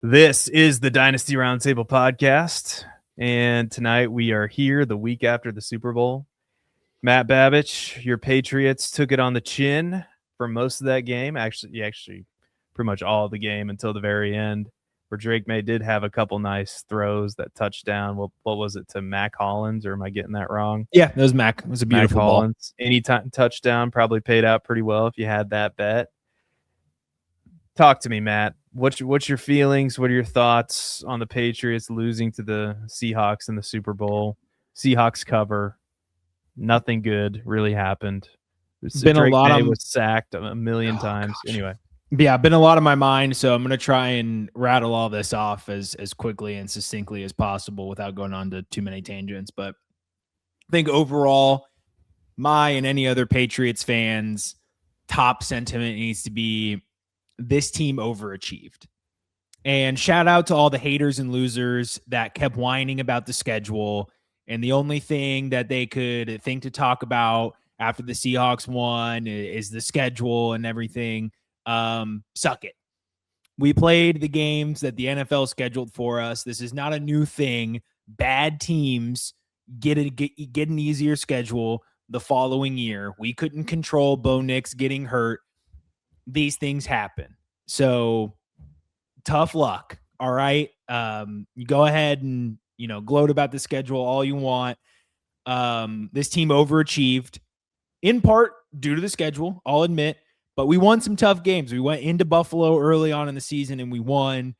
This is the Dynasty Roundtable podcast, and tonight we are here the week after the Super Bowl. Matt Babich, your Patriots took it on the chin for most of that game. Actually, pretty much all of the game until the very end, where Drake May did have a couple nice throws. That touchdown, what was it, to Mac Hollins, or am I getting that wrong? Yeah, it was Mac. It was a beautiful ball. Anytime touchdown probably paid out pretty well if you had that bet. Talk to me, Matt. What's your feelings? What are your thoughts on the Patriots losing to the Seahawks in the Super Bowl? Seahawks cover. Nothing good really happened. Been Drake a lot May of was sacked a million times. Gosh. Anyway, yeah, been a lot on my mind, so I'm going to try and rattle all this off as quickly and succinctly as possible without going on to too many tangents. But I think overall, my and any other Patriots fans' top sentiment needs to be this team overachieved. And shout out to all the haters and losers that kept whining about the schedule. And the only thing that they could think to talk about after the Seahawks won is the schedule and everything. Suck it. We played the games that the NFL scheduled for us. This is not a new thing. Bad teams get an easier schedule the following year. We couldn't control Bo Nix getting hurt. These things happen. So tough luck. All right. You go ahead and, gloat about the schedule all you want. This team overachieved in part due to the schedule, I'll admit, but we won some tough games. We went into Buffalo early on in the season and we won.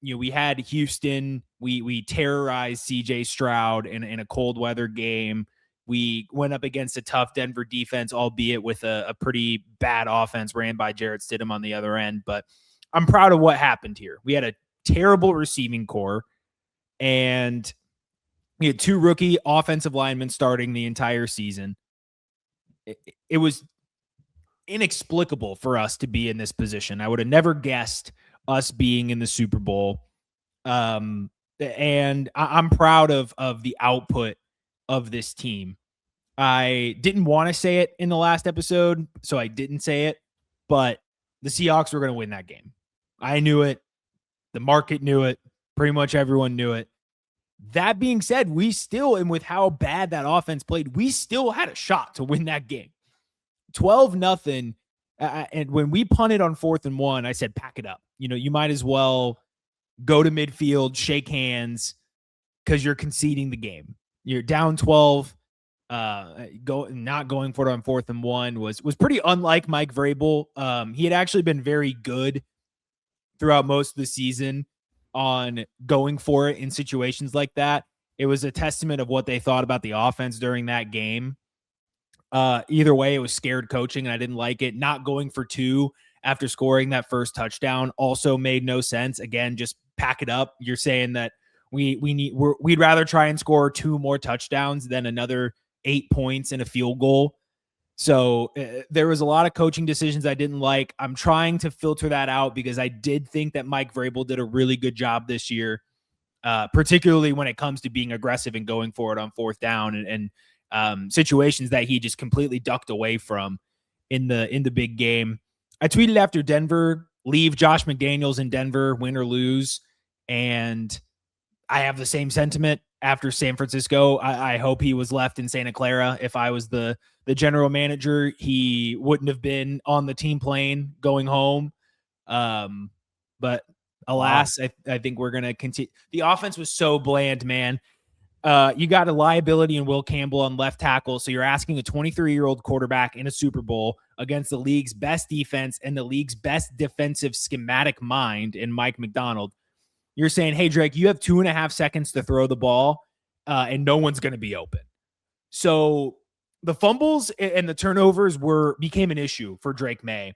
We had Houston. We terrorized CJ Stroud in a cold weather game. We went up against a tough Denver defense, albeit with a pretty bad offense ran by Jarrett Stidham on the other end. But I'm proud of what happened here. We had a terrible receiving core, and we had two rookie offensive linemen starting the entire season. It was inexplicable for us to be in this position. I would have never guessed us being in the Super Bowl. And I'm proud of the output of this team. I didn't want to say it in the last episode, so I didn't say it, but the Seahawks were going to win that game. I knew it. The market knew it. Pretty much everyone knew it. That being said, we still, and with how bad that offense played, we still had a shot to win that game. 12-0. And when we punted on 4th and 1, I said, pack it up. You might as well go to midfield, shake hands, because you're conceding the game. You're down 12. Not going for it on 4th and 1 was pretty unlike Mike Vrabel. He had actually been very good throughout most of the season on going for it in situations like that. It was a testament of what they thought about the offense during that game. Either way, it was scared coaching, and I didn't like it. Not going for 2 after scoring that first touchdown also made no sense. Again, just pack it up. You're saying that we'd rather try and score 2 more touchdowns than another 8 points and a field goal. So there was a lot of coaching decisions I didn't like. I'm trying to filter that out because I did think that Mike Vrabel did a really good job this year, particularly when it comes to being aggressive and going for it on 4th down and situations that he just completely ducked away from in the big game. I tweeted after Denver, leave Josh McDaniels in Denver, win or lose. And I have the same sentiment after San Francisco. I hope he was left in Santa Clara. If I was the general manager, he wouldn't have been on the team plane going home. But alas, wow. I think we're going to continue. The offense was so bland, man. You got a liability in Will Campbell on left tackle. So you're asking a 23-year-old quarterback in a Super Bowl against the league's best defense and the league's best defensive schematic mind in Mike McDonald. You're saying, hey, Drake, you have 2.5 seconds to throw the ball, and no one's going to be open. So the fumbles and the turnovers became an issue for Drake May.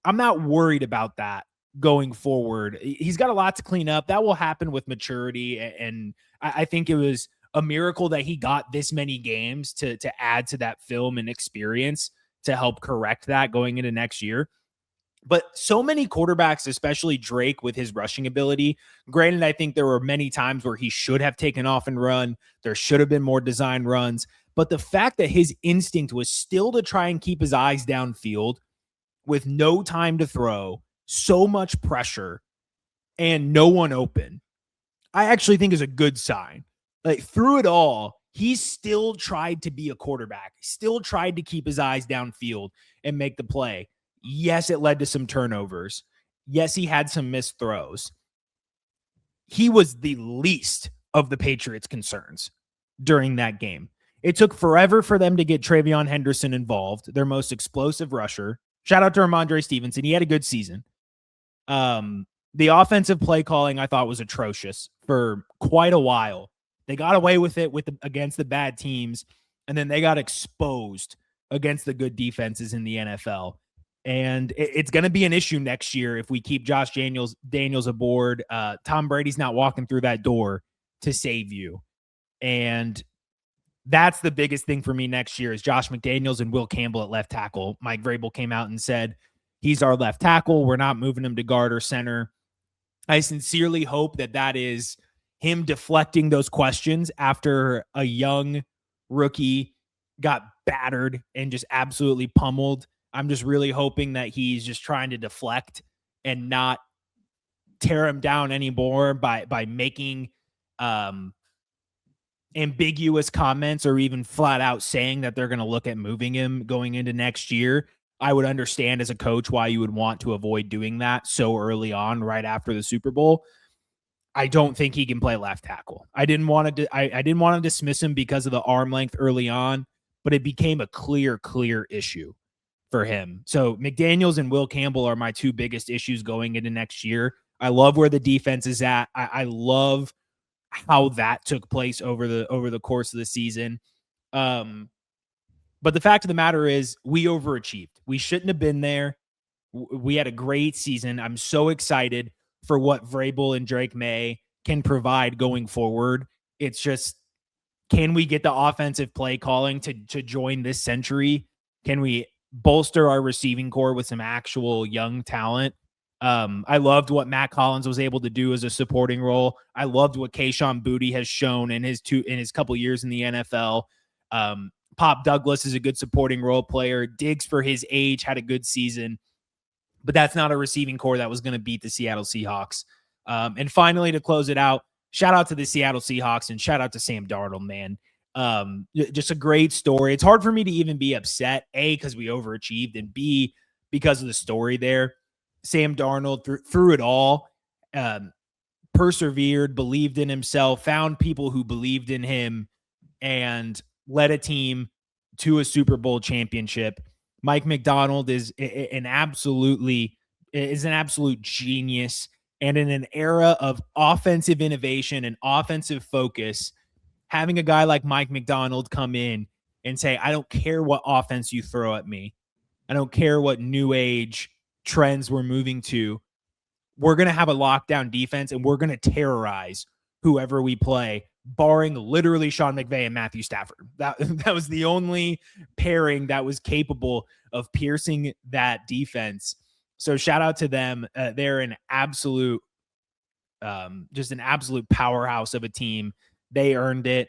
I'm not worried about that going forward. He's got a lot to clean up. That will happen with maturity, and I think it was a miracle that he got this many games to add to that film and experience to help correct that going into next year. But so many quarterbacks, especially Drake with his rushing ability, granted, I think there were many times where he should have taken off and run. There should have been more design runs. But the fact that his instinct was still to try and keep his eyes downfield with no time to throw, so much pressure, and no one open, I actually think is a good sign. Like through it all, he still tried to be a quarterback, still tried to keep his eyes downfield and make the play. Yes, it led to some turnovers. Yes, he had some missed throws. He was the least of the Patriots' concerns during that game. It took forever for them to get Travion Henderson involved, their most explosive rusher. Shout out to Ramondre Stevenson. He had a good season. The offensive play calling I thought was atrocious for quite a while. They got away with it against the bad teams, and then they got exposed against the good defenses in the NFL. And it's going to be an issue next year if we keep Josh Daniels aboard. Tom Brady's not walking through that door to save you. And that's the biggest thing for me next year is Josh McDaniels and Will Campbell at left tackle. Mike Vrabel came out and said, he's our left tackle. We're not moving him to guard or center. I sincerely hope that is him deflecting those questions after a young rookie got battered and just absolutely pummeled. I'm just really hoping that he's just trying to deflect and not tear him down anymore by making ambiguous comments or even flat out saying that they're going to look at moving him going into next year. I would understand as a coach why you would want to avoid doing that so early on, right after the Super Bowl. I don't think he can play left tackle. I didn't want to dismiss him because of the arm length early on, but it became a clear issue for him. So McDaniels and Will Campbell are my two biggest issues going into next year. I love where the defense is at. I love how that took place over the course of the season. But the fact of the matter is we overachieved. We shouldn't have been there. We had a great season. I'm so excited for what Vrabel and Drake May can provide going forward. It's just, can we get the offensive play calling to join this century? Can we bolster our receiving core with some actual young talent? I loved what Matt Collins was able to do as a supporting role. I loved what Kayshon Boutte has shown in his couple years in the NFL. Pop Douglas is a good supporting role player. Diggs, for his age, had a good season, but that's not a receiving core that was going to beat the Seattle Seahawks. And finally, to close it out, shout out to the Seattle Seahawks and shout out to Sam Darnold, man. Just a great story. It's hard for me to even be upset, A, because we overachieved, and B, because of the story there. Sam Darnold, through it all, persevered, believed in himself, found people who believed in him, and led a team to a Super Bowl championship. Mike Macdonald is an absolute genius. And in an era of offensive innovation and offensive focus, having a guy like Mike Macdonald come in and say, I don't care what offense you throw at me. I don't care what new age trends we're moving to. We're going to have a lockdown defense and we're going to terrorize whoever we play, barring literally Sean McVay and Matthew Stafford. That was the only pairing that was capable of piercing that defense. So shout out to them. They're an absolute, just an absolute powerhouse of a team. They earned it.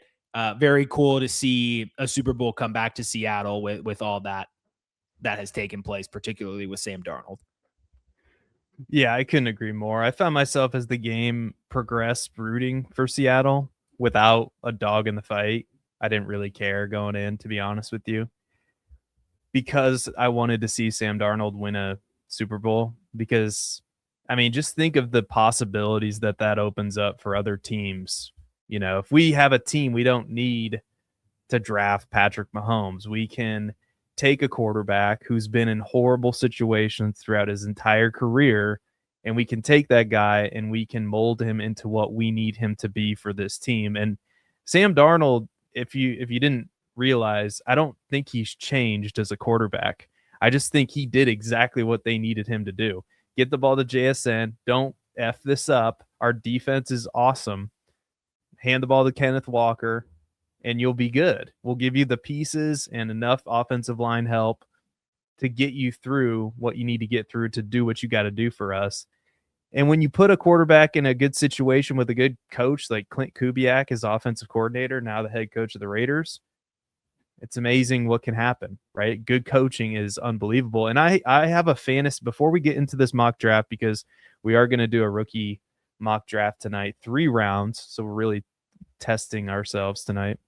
Very cool to see a Super Bowl come back to Seattle with all that has taken place, particularly with Sam Darnold. Yeah, I couldn't agree more. I found myself as the game progressed rooting for Seattle without a dog in the fight. I didn't really care going in, to be honest with you, because I wanted to see Sam Darnold win a Super Bowl. Because, I mean, just think of the possibilities that opens up for other teams. You know, if we have a team, we don't need to draft Patrick Mahomes. We can take a quarterback who's been in horrible situations throughout his entire career, and we can take that guy and we can mold him into what we need him to be for this team. And Sam Darnold, if you didn't realize, I don't think he's changed as a quarterback. I just think he did exactly what they needed him to do. Get the ball to JSN. Don't F this up. Our defense is awesome. Hand the ball to Kenneth Walker, and you'll be good. We'll give you the pieces and enough offensive line help to get you through what you need to get through to do what you got to do for us. And when you put a quarterback in a good situation with a good coach like Clint Kubiak as offensive coordinator, now the head coach of the Raiders, it's amazing what can happen, right? Good coaching is unbelievable. And I have a fantasy, before we get into this mock draft, because we are going to do a rookie mock draft tonight, 3 rounds. So we're really testing ourselves tonight.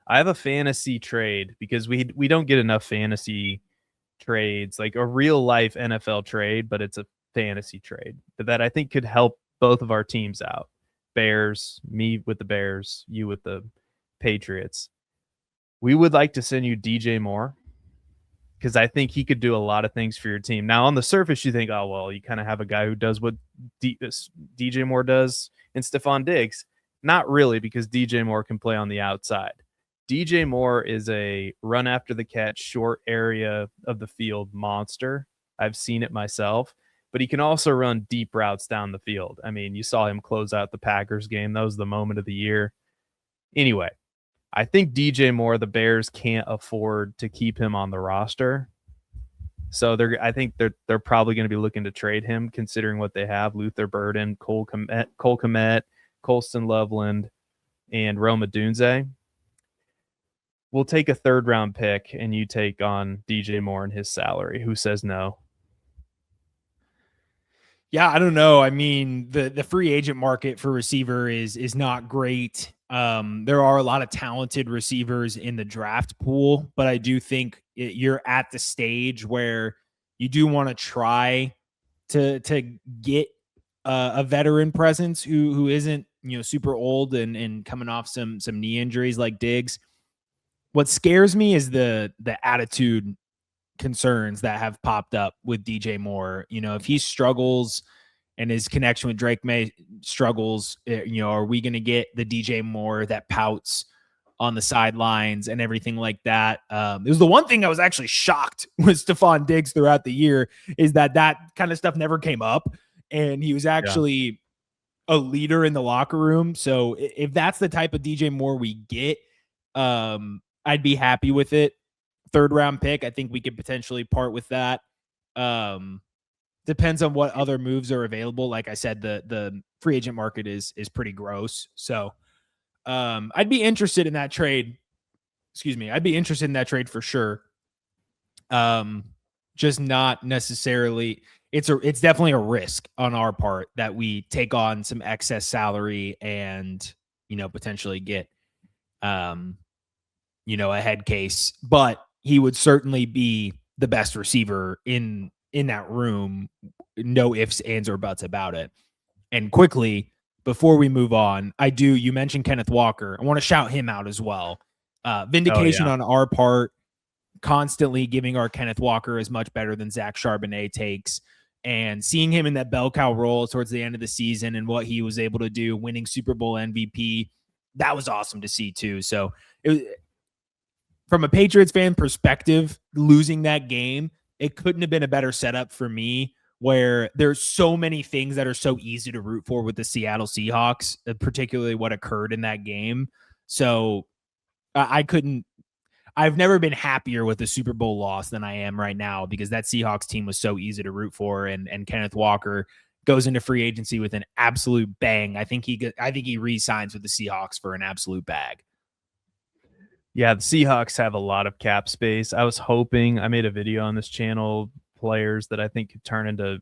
I have a fantasy trade because we don't get enough fantasy trades, like a real life NFL trade, but it's a fantasy trade that I think could help both of our teams out. Bears, me with the Bears, you with the Patriots. We would like to send you DJ Moore because I think he could do a lot of things for your team. Now, on the surface, you think, oh, well, you kind of have a guy who does what DJ Moore does and Stephon Diggs. Not really, because DJ Moore can play on the outside. DJ Moore is a run after the catch, short area of the field monster. I've seen it myself, but he can also run deep routes down the field. I mean, you saw him close out the Packers game. That was the moment of the year. Anyway, I think DJ Moore, the Bears can't afford to keep him on the roster. So I think they're probably going to be looking to trade him, considering what they have: Luther Burden, Cole Kmet, Colston Loveland, and Rome Odunze. We'll take a 3rd round pick and you take on DJ Moore and his salary. Who says no? Yeah, I don't know. I mean, the free agent market for receiver is not great. There are a lot of talented receivers in the draft pool, but I do think you're at the stage where you do want to try to get a veteran presence who isn't, super old and coming off some knee injuries like Diggs. What scares me is the attitude concerns that have popped up with DJ Moore. If he struggles and his connection with Drake May struggles, are we going to get the DJ Moore that pouts on the sidelines and everything like that? It was the one thing I was actually shocked with Stephon Diggs throughout the year, is that kind of stuff never came up, and he was actually a leader in the locker room. So if that's the type of DJ Moore we get, I'd be happy with it. 3rd round pick, I think we could potentially part with that. Depends on what other moves are available. Like I said, the free agent market is pretty gross. So I'd be interested in that trade. Excuse me. I'd be interested in that trade for sure. Just not necessarily. It's definitely a risk on our part that we take on some excess salary and, potentially get, a head case, but he would certainly be the best receiver in that room. No ifs, ands, or buts about it. And quickly, before we move on, you mentioned Kenneth Walker. I want to shout him out as well. Vindication on our part, constantly giving our Kenneth Walker as much better than Zach Charbonnet takes, and seeing him in that bell cow role towards the end of the season and what he was able to do, winning Super Bowl MVP. That was awesome to see too. So from a Patriots fan perspective, losing that game, it couldn't have been a better setup for me, where there's so many things that are so easy to root for with the Seattle Seahawks, particularly what occurred in that game. So I've never been happier with the Super Bowl loss than I am right now, because that Seahawks team was so easy to root for, and Kenneth Walker goes into free agency with an absolute bang. I think he re-signs with the Seahawks for an absolute bag. Yeah, the Seahawks have a lot of cap space. I was hoping, I made a video on this channel, players that I think could turn into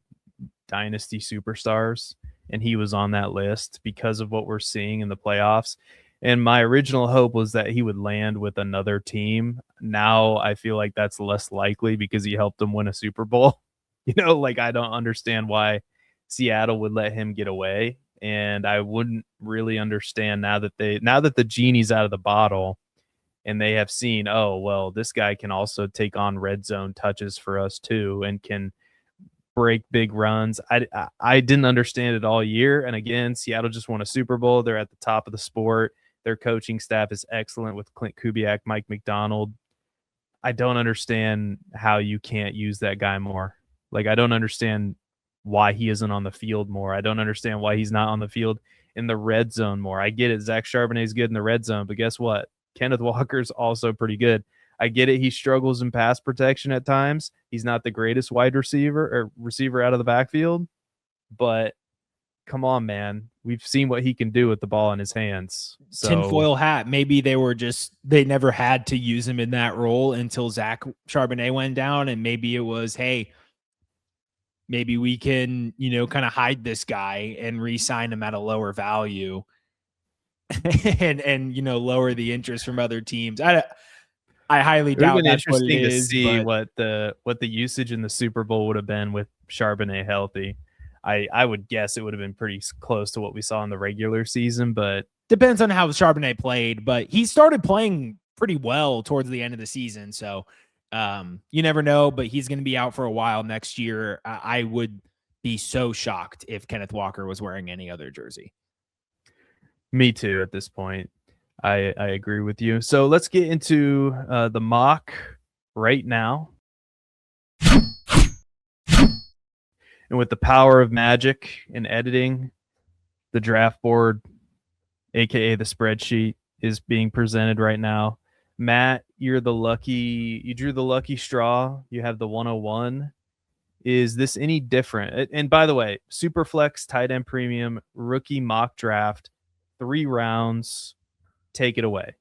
Dynasty superstars, and he was on that list because of what we're seeing in the playoffs. And my original hope was that he would land with another team. Now I feel like that's less likely because he helped them win a Super Bowl. I don't understand why Seattle would let him get away. And I wouldn't really understand now that the genie's out of the bottle, and they have seen, oh, well, this guy can also take on red zone touches for us too, and can break big runs. I didn't understand it all year. And again, Seattle just won a Super Bowl. They're at the top of the sport. Their coaching staff is excellent with Clint Kubiak, Mike McDonald. I don't understand how you can't use that guy more. I don't understand why he isn't on the field more. I don't understand why he's not on the field in the red zone more. I get it. Zach Charbonnet is good in the red zone, but guess what? Kenneth Walker's also pretty good. I get it. He struggles in pass protection at times. He's not the greatest wide receiver out of the backfield, but come on, man. We've seen what he can do with the ball in his hands. So, tinfoil hat. Maybe they never had to use him in that role until Zach Charbonnet went down. And maybe it was, hey, maybe we can, kind of hide this guy and re-sign him at a lower value and lower the interest from other teams. I highly It would have doubt been that's what it interesting to is, see but what the usage in the Super Bowl would have been with Charbonnet healthy. I would guess it would have been pretty close to what we saw in the regular season, but depends on how Charbonnet played. But he started playing pretty well towards the end of the season, so you never know. But he's going to be out for a while next year. I would be so shocked if Kenneth Walker was wearing any other jersey. Me too at this point. I agree with you. So let's get into the mock right now. And with the power of magic and editing, the draft board, aka the spreadsheet, is being presented right now. Matt, you drew the lucky straw. You have the 101. Is this any different? And by the way, Superflex tight end premium rookie mock draft, 3 rounds. Take it away.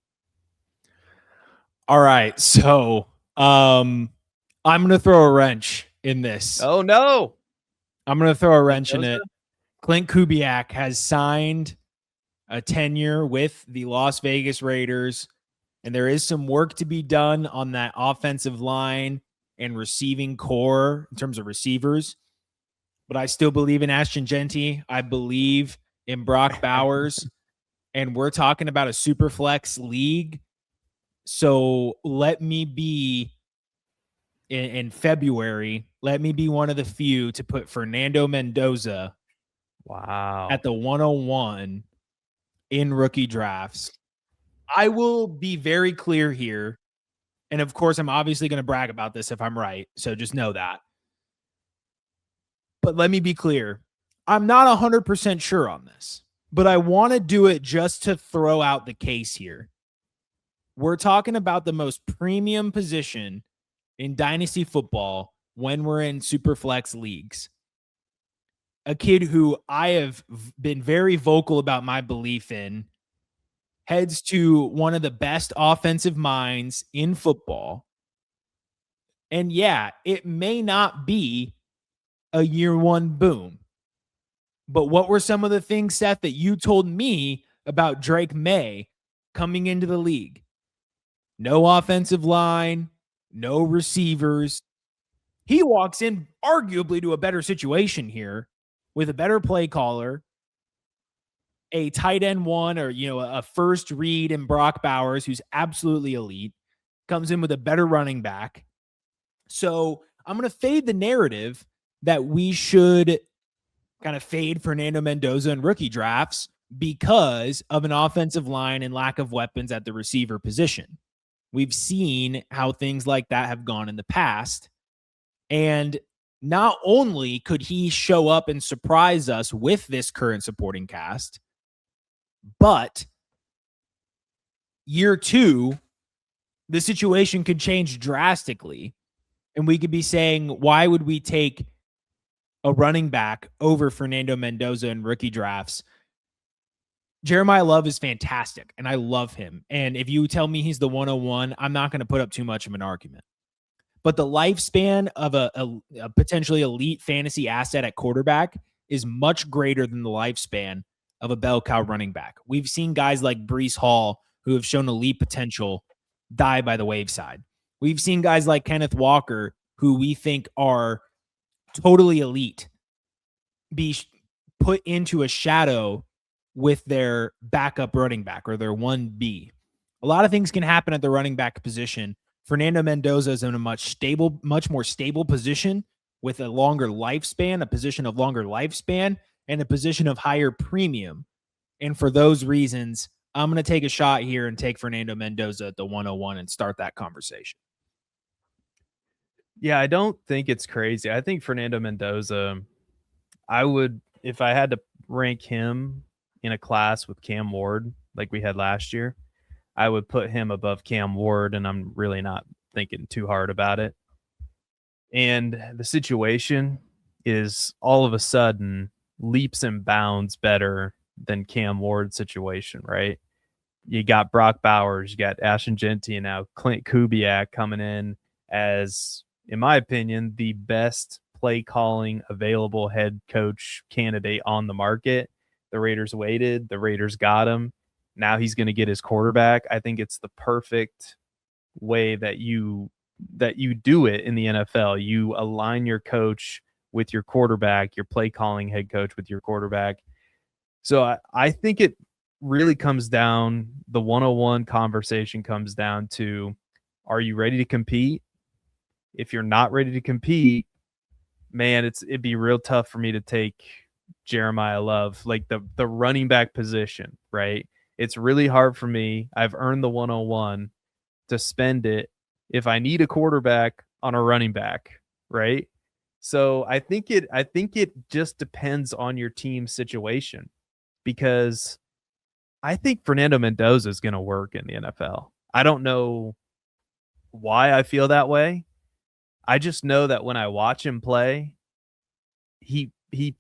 All right. So I'm going to throw a wrench in this. Oh, no. I'm going to throw a wrench in it. Clint Kubiak has signed a tenure with the Las Vegas Raiders, and there is some work to be done on that offensive line and receiving core in terms of receivers. But I still believe in Ashton Genty. I believe in Brock Bowers. And we're talking about a super flex league. So let me be in February. Let me be one of the few to put Fernando Mendoza at the 101 in rookie drafts. I will be very clear here. And of course, I'm obviously going to brag about this if I'm right. So just know that. But let me be clear. I'm not 100% sure on this, but I want to do it just to throw out the case here. We're talking about the most premium position in Dynasty football when we're in Superflex leagues. A kid who I have been very vocal about my belief in heads to one of the best offensive minds in football. And yeah, it may not be a year one boom. But what were some of the things, Seth, that you told me about Drake May coming into the league? No offensive line, no receivers. He walks in arguably to a better situation here with a better play caller, a tight end one, or, a first read in Brock Bowers, who's absolutely elite, comes in with a better running back. So I'm going to fade the narrative that we should kind of fade Fernando Mendoza in rookie drafts because of an offensive line and lack of weapons at the receiver position. We've seen how things like that have gone in the past. And not only could he show up and surprise us with this current supporting cast, but year 2, the situation could change drastically. And we could be saying, why would we take a running back over Fernando Mendoza in rookie drafts? Jeremiah Love is fantastic, and I love him. And if you tell me he's the 101, I'm not going to put up too much of an argument. But the lifespan of a potentially elite fantasy asset at quarterback is much greater than the lifespan of a bell cow running back. We've seen guys like Breece Hall, who have shown elite potential, die by the wayside. We've seen guys like Kenneth Walker, who we think are totally elite, be put into a shadow with their backup running back or their 1B. A lot of things can happen at the running back position. Fernando Mendoza is in a much more stable position with a longer lifespan, a position of longer lifespan, and a position of higher premium. And for those reasons, I'm going to take a shot here and take Fernando Mendoza at the 101 and start that conversation. Yeah, I don't think it's crazy. I think Fernando Mendoza, I would, if I had to rank him in a class with Cam Ward like we had last year, I would put him above Cam Ward, and I'm really not thinking too hard about it. And the situation is all of a sudden leaps and bounds better than Cam Ward's situation, right? You got Brock Bowers, you got Ashton Genty, and now Clint Kubiak coming in as, in my opinion, the best play calling available head coach candidate on the market. The Raiders waited. The Raiders got him. Now he's going to get his quarterback. I think it's the perfect way that you do it in the NFL. You align your coach with your quarterback, your play calling head coach with your quarterback. So I think it really comes down, the 101 conversation comes down to, are you ready to compete? If you're not ready to compete, man, it'd be real tough for me to take Jeremiah Love, like the running back position, right? It's really hard for me. I've earned the 101 to spend it if I need a quarterback on a running back, right? So I think it just depends on your team situation, because I think Fernando Mendoza is going to work in the NFL. I don't know why I feel that way. I just know that when I watch him play, he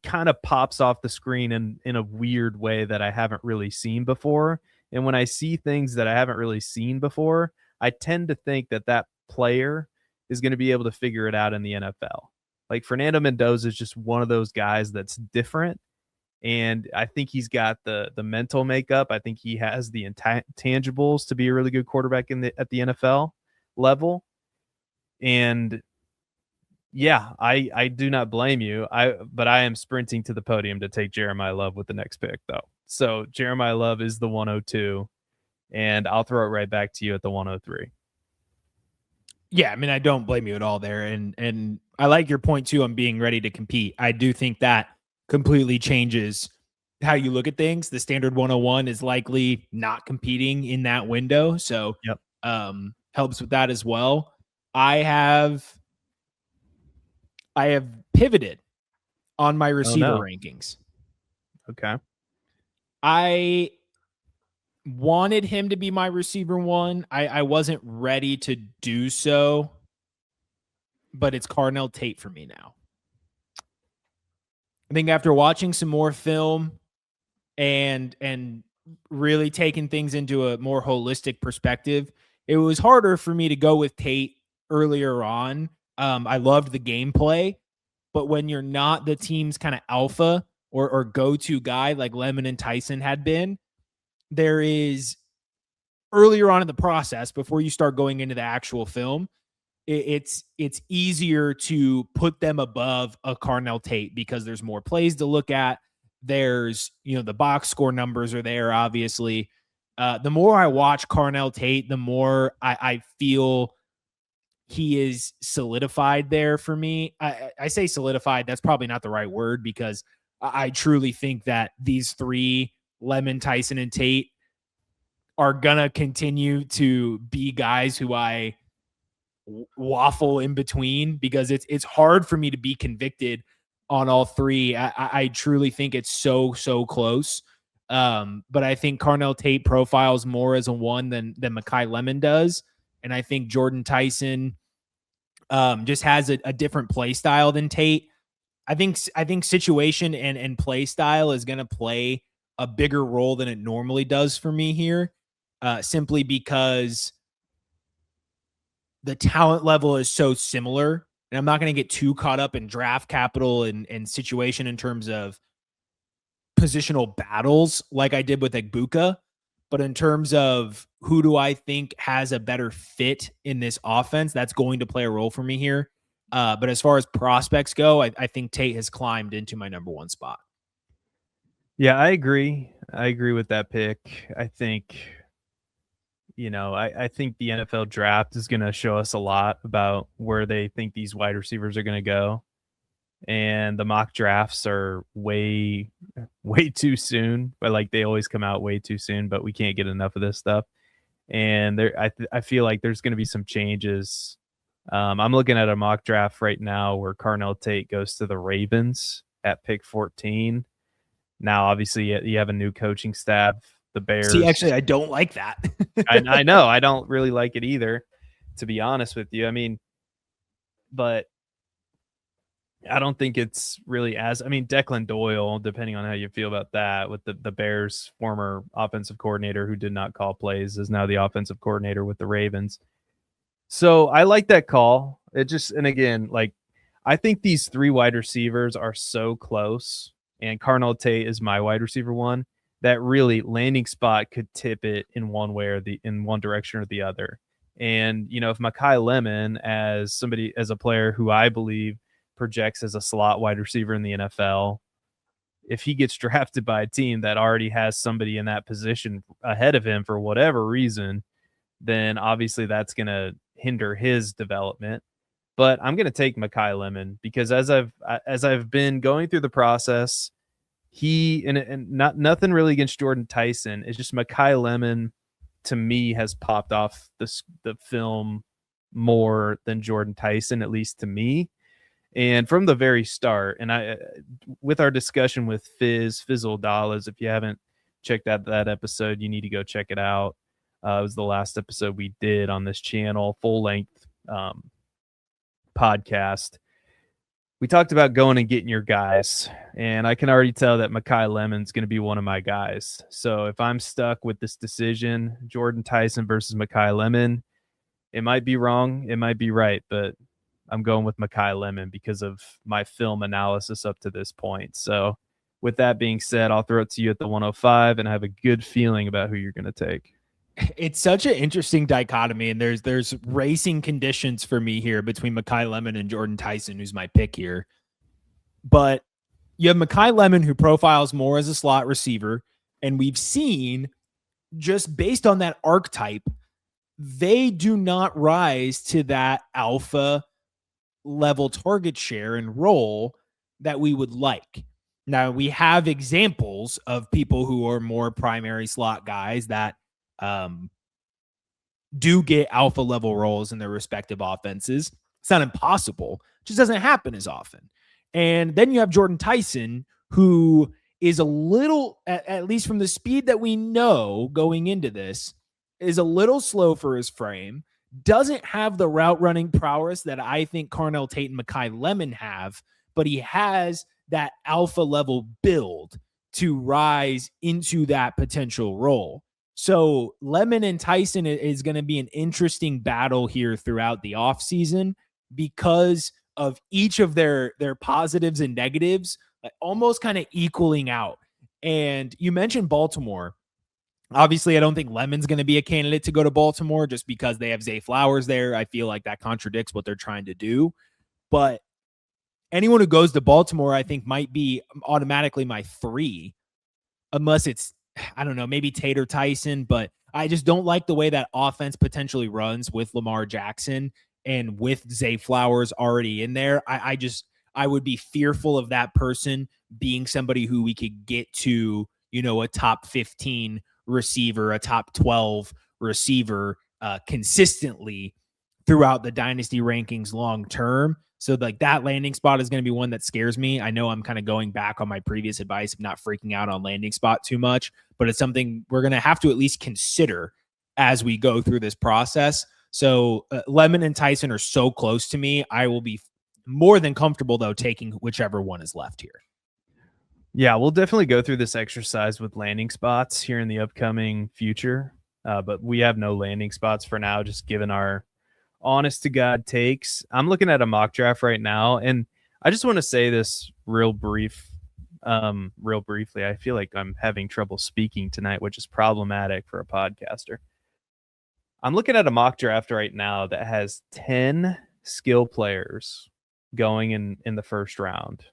kind of pops off the screen in a weird way that I haven't really seen before. And when I see things that I haven't really seen before, I tend to think that player is going to be able to figure it out in the NFL. Like Fernando Mendoza is just one of those guys that's different. And I think he's got the mental makeup. I think he has the intangibles to be a really good quarterback at the NFL level. And yeah, I do not blame you. But I am sprinting to the podium to take Jeremiah Love with the next pick, though. So Jeremiah Love is the 102, and I'll throw it right back to you at the 103. Yeah, I mean, I don't blame you at all there. And I like your point too on being ready to compete. I do think that completely changes how you look at things. The standard 101 is likely not competing in that window. So Yep. Helps with that as well. I have pivoted on my receiver rankings. Okay. I wanted him to be my receiver one. I wasn't ready to do so, but it's Carnell Tate for me now. I think after watching some more film and really taking things into a more holistic perspective, it was harder for me to go with Tate earlier on. I loved the gameplay, but when you're not the team's kind of alpha or go-to guy like Lemon and Tyson had been, there is earlier on in the process, before you start going into the actual film, it's easier to put them above a Carnell Tate because there's more plays to look at. There's, the box score numbers are there, obviously. The more I watch Carnell Tate, the more I feel he is solidified there for me. I say solidified. That's probably not the right word, because I truly think that these three, Lemon, Tyson, and Tate, are going to continue to be guys who I waffle in between, because it's hard for me to be convicted on all three. I truly think it's so close. But I think Carnell Tate profiles more as a one than Mekhi Lemon does. And I think Jordan Tyson just has a different play style than Tate. I think situation and play style is going to play a bigger role than it normally does for me here, simply because the talent level is so similar. And I'm not going to get too caught up in draft capital and situation in terms of positional battles like I did with Egbuka. But in terms of who do I think has a better fit in this offense, that's going to play a role for me here. But as far as prospects go, I think Tate has climbed into my number one spot. Yeah, I agree. I agree with that pick. I think, I think the NFL draft is going to show us a lot about where they think these wide receivers are going to go. And the mock drafts are way too soon, but like they always come out way too soon, but we can't get enough of this stuff. And I feel like there's going to be some changes. I'm looking at a mock draft right now where Carnell Tate goes to the Ravens at pick 14. Now, obviously, you have a new coaching staff. The Bears. See, actually, I don't like that. I know. I don't really like it either, to be honest with you. I mean, but I don't think it's really Declan Doyle, depending on how you feel about that, with the Bears' former offensive coordinator who did not call plays, is now the offensive coordinator with the Ravens. So I like that call. And again, like, I think these 3 wide receivers are so close, and Carnell Tate is my wide receiver 1, that really landing spot could tip it in one way or in one direction or the other. And, if Mekhi Lemon as a player who I believe projects as a slot wide receiver in the NFL, if he gets drafted by a team that already has somebody in that position ahead of him for whatever reason, then obviously that's going to hinder his development. But I'm going to take Mekhi Lemon because as I've been going through the process, he and nothing really against Jordan Tyson. It's just Mekhi Lemon to me has popped off the film more than Jordan Tyson, at least to me. And from the very start, and with our discussion with Fizzle Dollars, if you haven't checked out that episode, you need to go check it out. It was the last episode we did on this channel, full length podcast. We talked about going and getting your guys, and I can already tell that Mekhi Lemon's going to be one of my guys. So if I'm stuck with this decision, Jordan Tyson versus Mekhi Lemon, it might be wrong, it might be right, but I'm going with Mekhi Lemon because of my film analysis up to this point. So with that being said, I'll throw it to you at the 105, and I have a good feeling about who you're going to take. It's such an interesting dichotomy, and there's racing conditions for me here between Mekhi Lemon and Jordan Tyson, who's my pick here. But you have Mekhi Lemon, who profiles more as a slot receiver, and we've seen, just based on that archetype, they do not rise to that alpha level target share and role that we would like. Now, we have examples of people who are more primary slot guys that do get alpha level roles in their respective offenses. It's not impossible. It just doesn't happen as often. And then you have Jordan Tyson, who is a little, at least from the speed that we know going into this, is a little slow for his frame, doesn't have the route running prowess that I think Carnell Tate and Mekhi Lemon have, but he has that alpha level build to rise into that potential role. So Lemon and Tyson is going to be an interesting battle here throughout the offseason because of each of their positives and negatives, almost kind of equaling out. And you mentioned Baltimore. Obviously, I don't think Lemon's going to be a candidate to go to Baltimore just because they have Zay Flowers there. I feel like that contradicts what they're trying to do. But anyone who goes to Baltimore, I think, might be automatically my 3, unless it's, I don't know, maybe Tate or Tyson, but I just don't like the way that offense potentially runs with Lamar Jackson and with Zay Flowers already in there. I would be fearful of that person being somebody who we could get to, a top 15 receiver, a top 12 receiver consistently throughout the dynasty rankings long term. So like that landing spot is going to be one that scares me. I know I'm kind of going back on my previous advice of not freaking out on landing spot too much, but it's something we're going to have to at least consider as we go through this process. So Lemon and Tyson are so close to me. I will be more than comfortable, though, taking whichever one is left here. Yeah, we'll definitely go through this exercise with landing spots here in the upcoming future. But we have no landing spots for now, just given our honest to God takes. I'm looking at a mock draft right now, and I just want to say this real briefly. I feel like I'm having trouble speaking tonight, which is problematic for a podcaster. I'm looking at a mock draft right now that has 10 skill players going in the first round.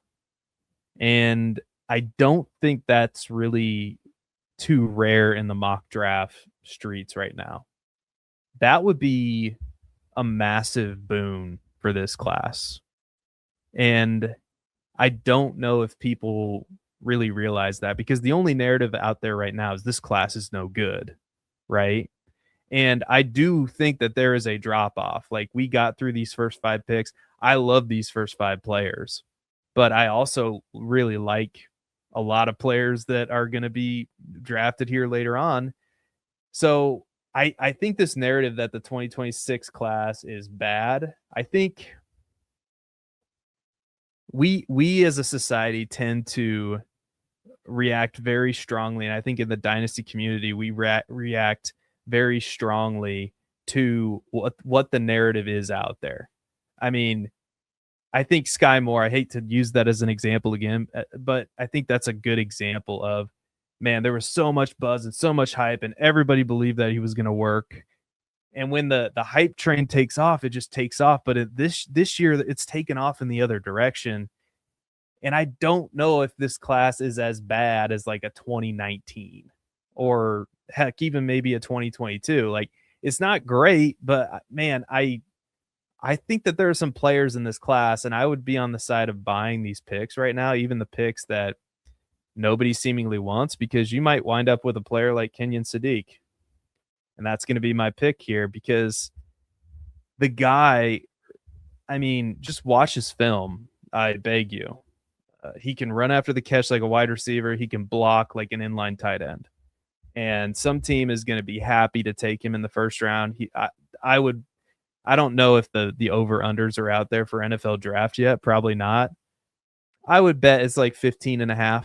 And I don't think that's really too rare in the mock draft streets right now. That would be a massive boon for this class. And I don't know if people really realize that, because the only narrative out there right now is this class is no good, right? And I do think that there is a drop off. Like, we got through these first 5 picks. I love these first 5 players, but I also really like a lot of players that are going to be drafted here later on. So I think this narrative that the 2026 class is bad, I think we as a society tend to react very strongly. And I think in the dynasty community, we react very strongly to what the narrative is out there. I mean, I think Sky Moore, I hate to use that as an example again, but I think that's a good example of, man, there was so much buzz and so much hype, and everybody believed that he was going to work. And when the hype train takes off, it just takes off. But this year, it's taken off in the other direction. And I don't know if this class is as bad as like a 2019 or heck, even maybe a 2022. Like, it's not great, but man, I think that there are some players in this class, and I would be on the side of buying these picks right now, even the picks that nobody seemingly wants, because you might wind up with a player like Kenyon Sadiq. And that's going to be my pick here because the guy, I mean, just watch his film. I beg you. He can run after the catch like a wide receiver. He can block like an inline tight end. And some team is going to be happy to take him in the first round. I don't know if the over-unders are out there for NFL draft yet. Probably not. I would bet it's like 15.5.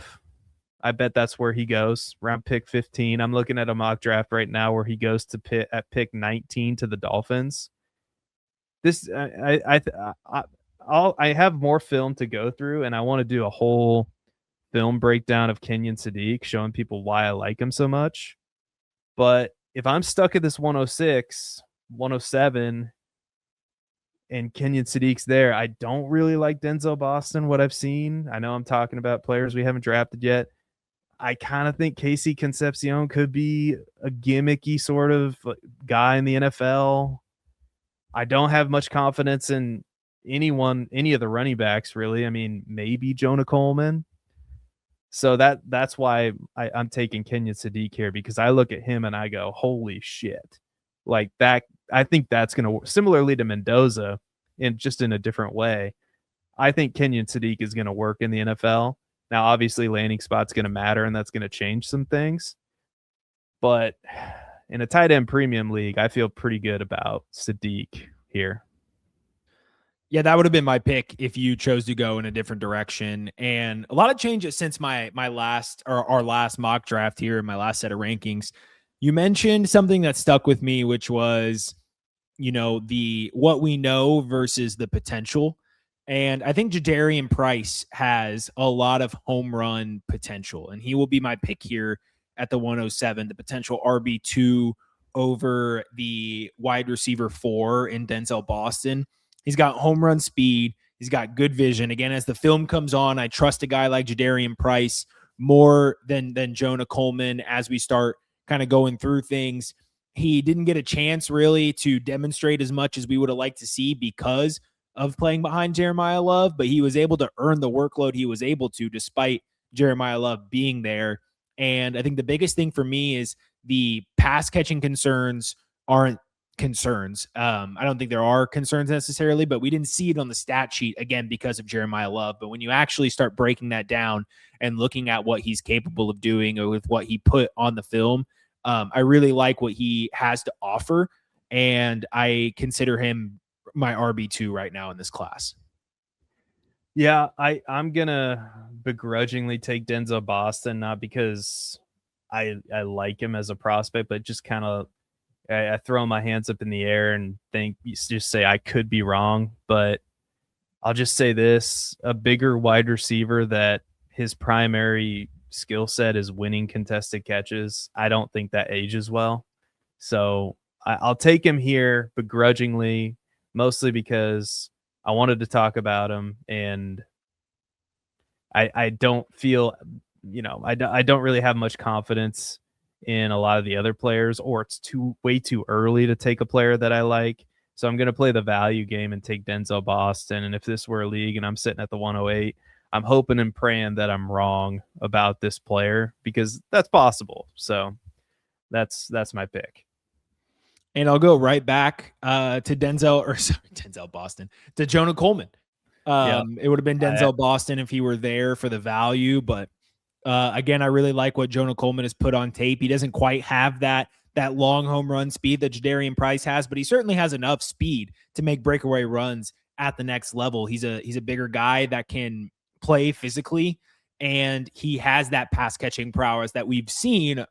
I bet that's where he goes, round pick 15. I'm looking at a mock draft right now where he goes to pick 19 to the Dolphins. This I have more film to go through, and I want to do a whole film breakdown of Kenyon Sadiq, showing people why I like him so much. But if I'm stuck at this 106, 107, and Kenyon Sadiq's there, I don't really like Denzel Boston, what I've seen. I know I'm talking about players we haven't drafted yet. I kind of think Casey Concepcion could be a gimmicky sort of guy in the NFL. I don't have much confidence in any of the running backs, really. I mean, maybe Jonah Coleman. So that's why I'm taking Kenyon Sadiq here, because I look at him and I go, holy shit. Like that, I think that's going to work. Similarly to Mendoza, just in a different way. I think Kenyon Sadiq is going to work in the NFL. Now, obviously, landing spot's going to matter, and that's going to change some things. But in a tight end premium league, I feel pretty good about Sadiq here. Yeah, that would have been my pick if you chose to go in a different direction. And a lot of changes since my last, or our last mock draft here, my last set of rankings. You mentioned something that stuck with me, which was, the what we know versus the potential. And I think Jadarian Price has a lot of home run potential, and he will be my pick here at the 107, the potential RB2 over the wide receiver 4 in Denzel Boston. He's got home run speed. He's got good vision. Again, as the film comes on, I trust a guy like Jadarian Price more than Jonah Coleman as we start kind of going through things. He didn't get a chance really to demonstrate as much as we would have liked to see because of playing behind Jeremiah Love, but he was able to earn the workload he was able to despite Jeremiah Love being there. And I think the biggest thing for me is the pass catching concerns aren't concerns. I don't think there are concerns necessarily, but we didn't see it on the stat sheet again because of Jeremiah Love. But when you actually start breaking that down and looking at what he's capable of doing or with what he put on the film, I really like what he has to offer. And I consider him my RB2 right now in this class. Yeah, I'm gonna begrudgingly take Denzel Boston, not because I like him as a prospect, but just kind of I throw my hands up in the air and just say I could be wrong. But I'll just say this: a bigger wide receiver that his primary skill set is winning contested catches. I don't think that ages well. So I'll take him here begrudgingly, mostly because I wanted to talk about him, and I don't feel, I don't really have much confidence in a lot of the other players, or it's way too early to take a player that I like. So I'm going to play the value game and take Denzel Boston. And if this were a league and I'm sitting at the 108, I'm hoping and praying that I'm wrong about this player, because that's possible. So that's my pick. And I'll go right back to Denzel Boston, to Jonah Coleman. It would have been Denzel Boston if he were there for the value. But again, I really like what Jonah Coleman has put on tape. He doesn't quite have that long home run speed that Jadarian Price has, but he certainly has enough speed to make breakaway runs at the next level. He's a bigger guy that can play physically, and he has that pass catching prowess that we've seen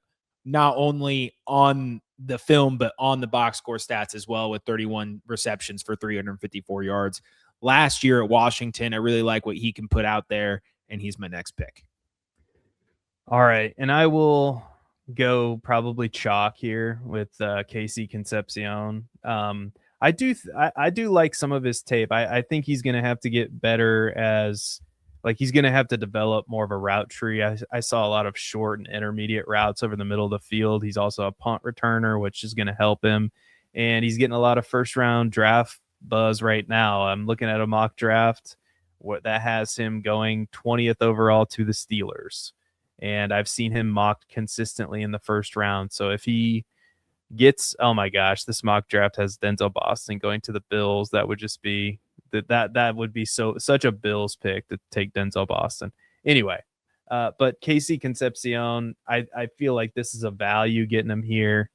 not only on the film, but on the box score stats as well, with 31 receptions for 354 yards last year at Washington. I really like what he can put out there, and he's my next pick. All right, and I will go probably chalk here with Casey Concepcion. I do like some of his tape. I think he's going to have to get better as he's going to have to develop more of a route tree. I saw a lot of short and intermediate routes over the middle of the field. He's also a punt returner, which is going to help him. And he's getting a lot of first round draft buzz right now. I'm looking at a mock draft that has him going 20th overall to the Steelers. And I've seen him mocked consistently in the first round. So if he gets, oh my gosh, this mock draft has Denzel Boston going to the Bills. That would just be that would be such a Bills pick to take Denzel Boston. Anyway, but Casey Concepcion, I feel like this is a value getting him here.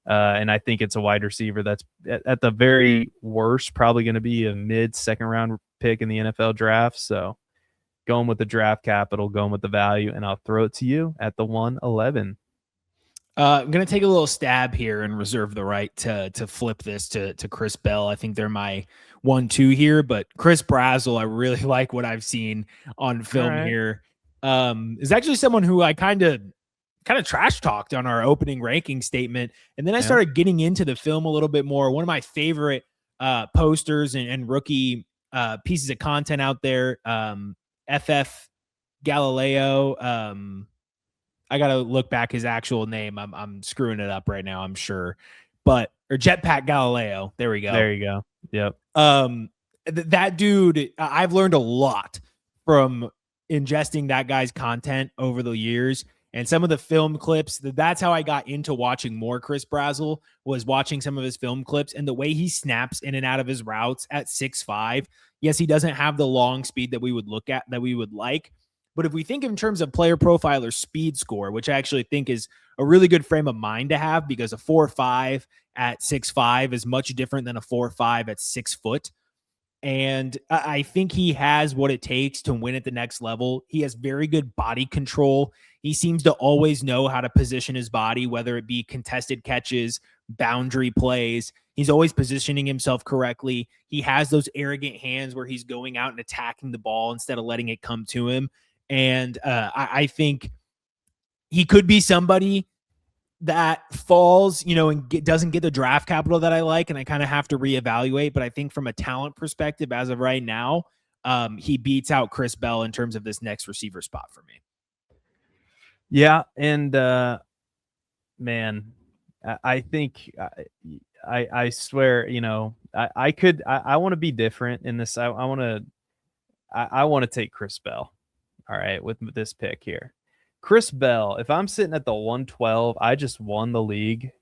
And I think it's a wide receiver that's at the very worst probably going to be a mid-second round pick in the NFL draft. So going with the draft capital, going with the value, and I'll throw it to you at the 111. I'm going to take a little stab here and reserve the right to flip this to Chris Bell. I think they're my 1-2 here, but Chris Brazzell, I really like what I've seen on film here. Is actually someone who I kind of trash talked on our opening ranking statement. And then I started getting into the film a little bit more. One of my favorite posters and rookie pieces of content out there, FF Galileo. I got to look back his actual name. I'm screwing it up right now, I'm sure. Or Jetpack Galileo. There we go. There you go. Yep. That dude, I've learned a lot from ingesting that guy's content over the years. And some of the film clips, that's how I got into watching more Chris Brazzell, was watching some of his film clips and the way he snaps in and out of his routes at 6'5". Yes, he doesn't have the long speed that we would like. But if we think in terms of player profile or speed score, which I actually think is a really good frame of mind to have, because a 4.5 at 6'5" is much different than a 4.5 at 6 foot. And I think he has what it takes to win at the next level. He has very good body control. He seems to always know how to position his body, whether it be contested catches, boundary plays. He's always positioning himself correctly. He has those arrogant hands where he's going out and attacking the ball instead of letting it come to him. And I think he could be somebody that falls, and doesn't get the draft capital that I like, and I kind of have to reevaluate. But I think from a talent perspective, as of right now, he beats out Chris Bell in terms of this next receiver spot for me. Yeah, and man, I think I swear, I want to be different in this. I want to take Chris Bell. All right, with this pick here. Chris Bell, if I'm sitting at the 112, I just won the league.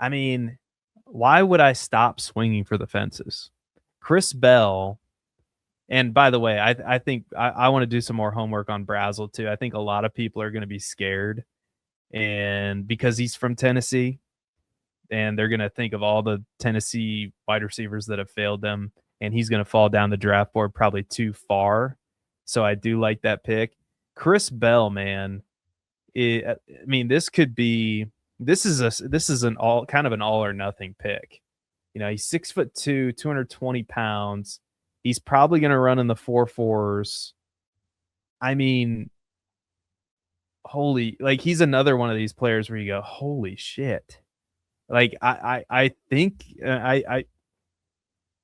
I mean, why would I stop swinging for the fences? Chris Bell, and by the way, I think I want to do some more homework on Brazzell too. I think a lot of people are going to be scared, and because he's from Tennessee, and they're going to think of all the Tennessee wide receivers that have failed them, and he's going to fall down the draft board probably too far. So I do like that pick. Chris Bell, man. This is an all or nothing pick. He's 6'2", 220 pounds. He's probably going to run in the 4.4s. I mean, he's another one of these players where you go, holy shit. I think I'm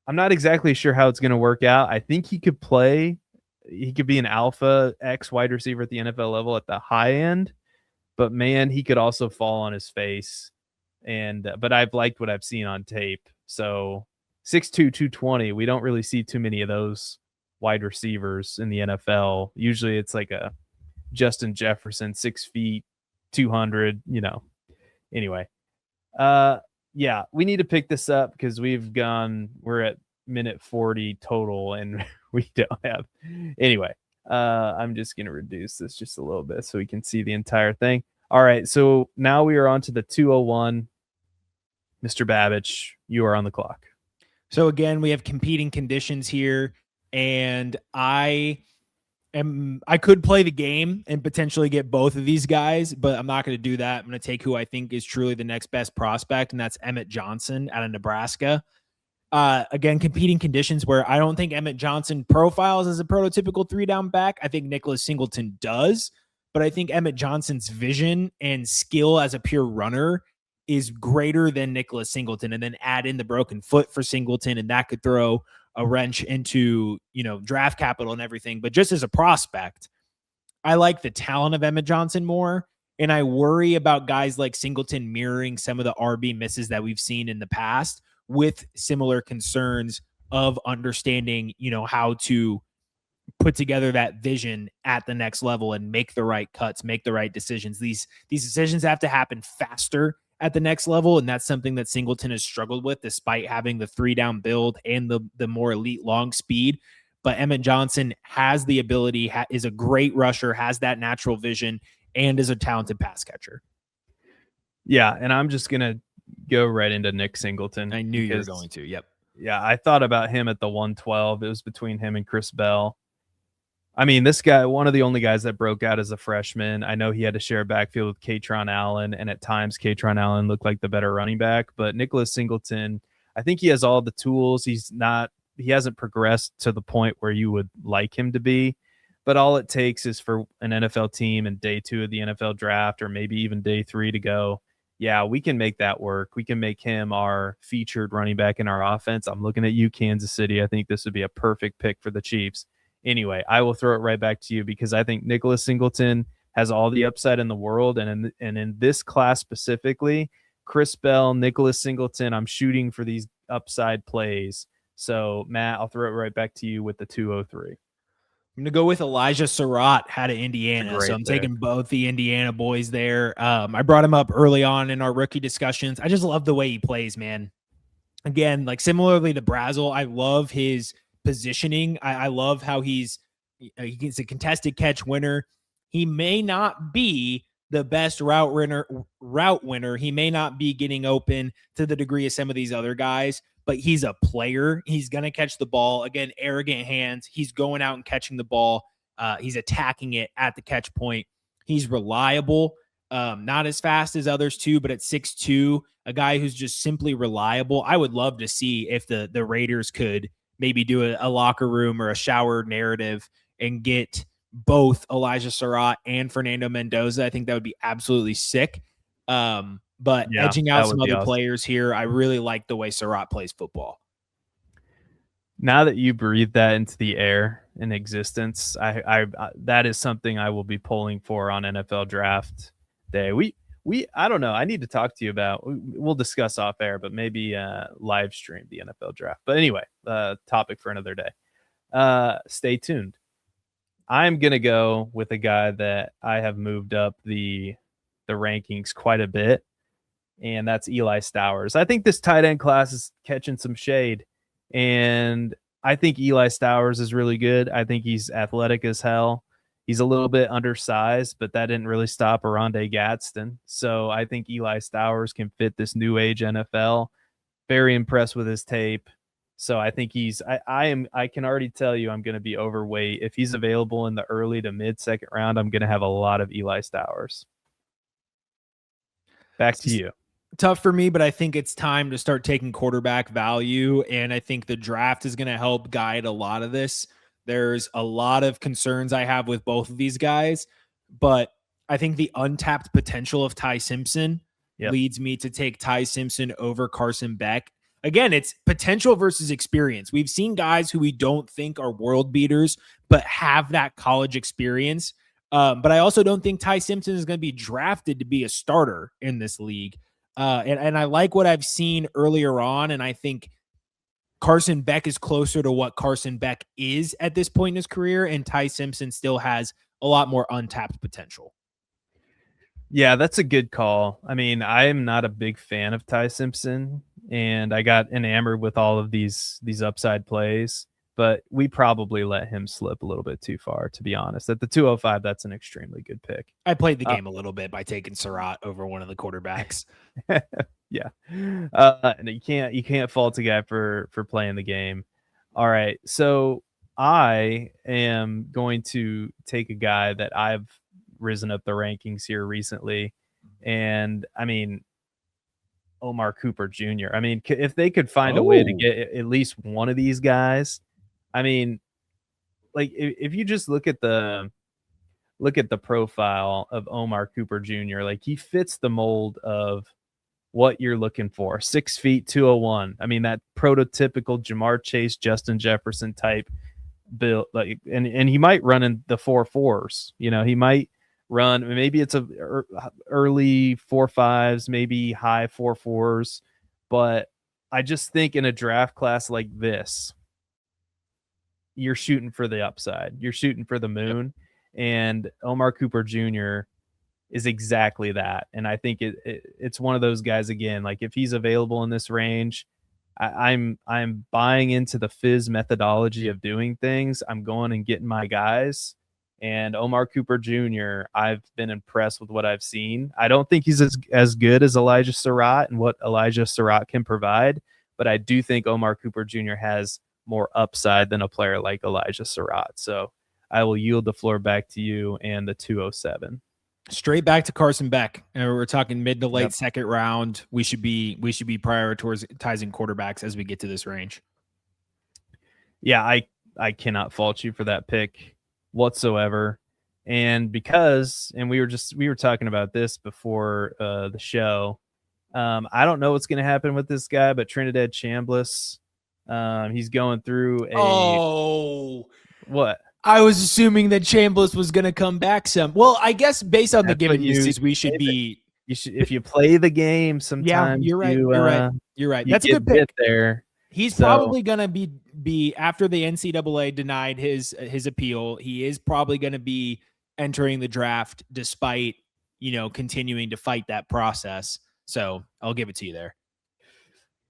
not exactly sure how it's going to work out. I think he could play. He could be an alpha X wide receiver at the NFL level at the high end, but man, he could also fall on his face. But I've liked what I've seen on tape. So 6'2", 220, we don't really see too many of those wide receivers in the NFL. Usually it's like a Justin Jefferson, 6 feet, 200, Anyway, yeah, we need to pick this up because we're at minute 40 total and we don't have. Anyway, I'm just going to reduce this just a little bit so we can see the entire thing. All right, so now we are on to the 201. Mr. Babbage, you are on the clock. So again, we have competing conditions here, and I could play the game and potentially get both of these guys, but I'm not going to do that. I'm going to take who I think is truly the next best prospect, and that's Emmett Johnson out of Nebraska. Again, competing conditions where I don't think Emmett Johnson profiles as a prototypical 3-down back. I think Nicholas Singleton does, but I think Emmett Johnson's vision and skill as a pure runner is greater than Nicholas Singleton. And then add in the broken foot for Singleton, and that could throw a wrench into, draft capital and everything. But just as a prospect, I like the talent of Emmett Johnson more. And I worry about guys like Singleton mirroring some of the RB misses that we've seen in the past, with similar concerns of understanding, how to put together that vision at the next level and make the right cuts, make the right decisions. These decisions have to happen faster at the next level, and that's something that Singleton has struggled with, despite having the 3-down build and the more elite long speed. But Emmett Johnson has the ability, is a great rusher, has that natural vision, and is a talented pass catcher. Yeah, and I'm just gonna go right into Nick Singleton. I knew you were going to. Yep. Yeah, I thought about him at the 112. It was between him and Chris Bell. I mean, this guy, one of the only guys that broke out as a freshman. I know he had to share a backfield with Katron Allen, and at times Katron Allen looked like the better running back. But Nicholas Singleton, I think he has all the tools. He hasn't progressed to the point where you would like him to be. But all it takes is for an NFL team in day 2 of the NFL draft, or maybe even day 3, to go, yeah, we can make that work. We can make him our featured running back in our offense. I'm looking at you, Kansas City. I think this would be a perfect pick for the Chiefs. Anyway, I will throw it right back to you, because I think Nicholas Singleton has all the upside in the world. And in this class specifically, Chris Bell, Nicholas Singleton, I'm shooting for these upside plays. So, Matt, I'll throw it right back to you with the 203. I'm going to go with Elijah Surratt out of Indiana. So I'm taking both the Indiana boys there. I brought him up early on in our rookie discussions. I just love the way he plays, man. Again, like similarly to Brazel, I love his positioning. I love how he's a contested catch winner. He may not be the best route winner. He may not be getting open to the degree of some of these other guys, but he's a player. He's going to catch the ball. Again, arrogant hands. He's going out and catching the ball. He's attacking it at the catch point. He's reliable. Not as fast as others too, but at 6'2", a guy who's just simply reliable. I would love to see if the Raiders could maybe do a locker room or a shower narrative and get both Elijah Surratt and Fernando Mendoza. I think that would be absolutely sick. But yeah, edging out some other players here, I really like the way Surratt plays football. Now that you breathe that into the air in existence, I that is something I will be polling for on NFL Draft Day. I don't know. I need to talk to you about. We'll discuss off air, but maybe live stream the NFL Draft. But anyway, topic for another day. Stay tuned. I'm gonna go with a guy that I have moved up the rankings quite a bit, and that's Eli Stowers. I think this tight end class is catching some shade, and I think Eli Stowers is really good. I think he's athletic as hell. He's a little bit undersized, but that didn't really stop Oronde Gadsden. So I think Eli Stowers can fit this new age NFL. Very impressed with his tape. So I think I can already tell you I'm going to be overweight. If he's available in the early to mid second round, I'm going to have a lot of Eli Stowers. Back to you. Tough for me, but I think it's time to start taking quarterback value. And I think the draft is going to help guide a lot of this. There's a lot of concerns I have with both of these guys, but I think the untapped potential of Ty Simpson leads me to take Ty Simpson over Carson Beck. Again, it's potential versus experience. We've seen guys who we don't think are world beaters, but have that college experience. But I also don't think Ty Simpson is going to be drafted to be a starter in this league. And I like what I've seen earlier on, and I think Carson Beck is closer to what Carson Beck is at this point in his career, and Ty Simpson still has a lot more untapped potential. Yeah, that's a good call. I mean, I am not a big fan of Ty Simpson, and I got enamored with all of these upside plays, but we probably let him slip a little bit too far, to be honest. At the 205, that's an extremely good pick. I played the game a little bit by taking Surratt over one of the quarterbacks. Yeah. And you can't fault a guy for playing the game. All right. So I am going to take a guy that I've risen up the rankings here recently. And I mean, Omar Cooper Jr. I mean, if they could find a way to Oh, get at least one of these guys, I mean, like if you just look at the profile of Omar Cooper Jr., like he fits the mold of what you're looking for. 6 feet, 201. I mean, that prototypical Jamar Chase, Justin Jefferson type build, like, and he might run in the 4.4s. You know, he might run, maybe it's a early 4.5s, maybe high 4.4s. But I just think in a draft class like this, you're shooting for the upside. You're shooting for the yep. moon. And Omar Cooper Jr. is exactly that. And I think it's one of those guys again. Like if he's available in this range, I'm buying into the Fizz methodology of doing things. I'm going and getting my guys. And Omar Cooper Jr., I've been impressed with what I've seen. I don't think he's as good as Elijah Surratt and what Elijah Surratt can provide, but I do think Omar Cooper Jr. has more upside than a player like Elijah Surratt. So I will yield the floor back to you and the 207. Straight back to Carson Beck. We're talking mid to late second round. We should be prioritizing quarterbacks as we get to this range. Yeah, I cannot fault you for that pick whatsoever. And we were talking about this before the show. I don't know what's going to happen with this guy, but Trinidad Chambliss, he's going through what? I was assuming that Chambliss was going to come back some. Well, I guess based on the given news, we should be. You should, if you play the game, sometimes you're right. You're right. You That's a good pick there. He's probably going to be after the NCAA denied his appeal. He is probably going to be entering the draft despite, continuing to fight that process. So I'll give it to you there.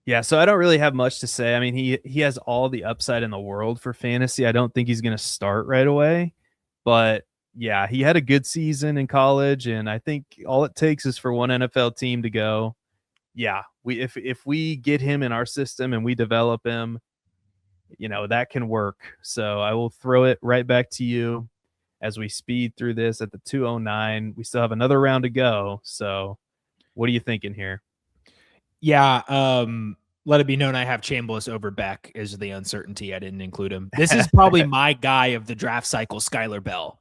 Yeah, so I don't really have much to say. I mean, he has all the upside in the world for fantasy. I don't think he's going to start right away, but yeah, he had a good season in college, and I think all it takes is for one NFL team to go, yeah, if we get him in our system and we develop him, that can work. So I will throw it right back to you as we speed through this at the 209. We still have another round to go. So what are you thinking here? Yeah, let it be known I have Chambliss over Beck is the uncertainty. I didn't include him. This is probably my guy of the draft cycle, Skylar Bell.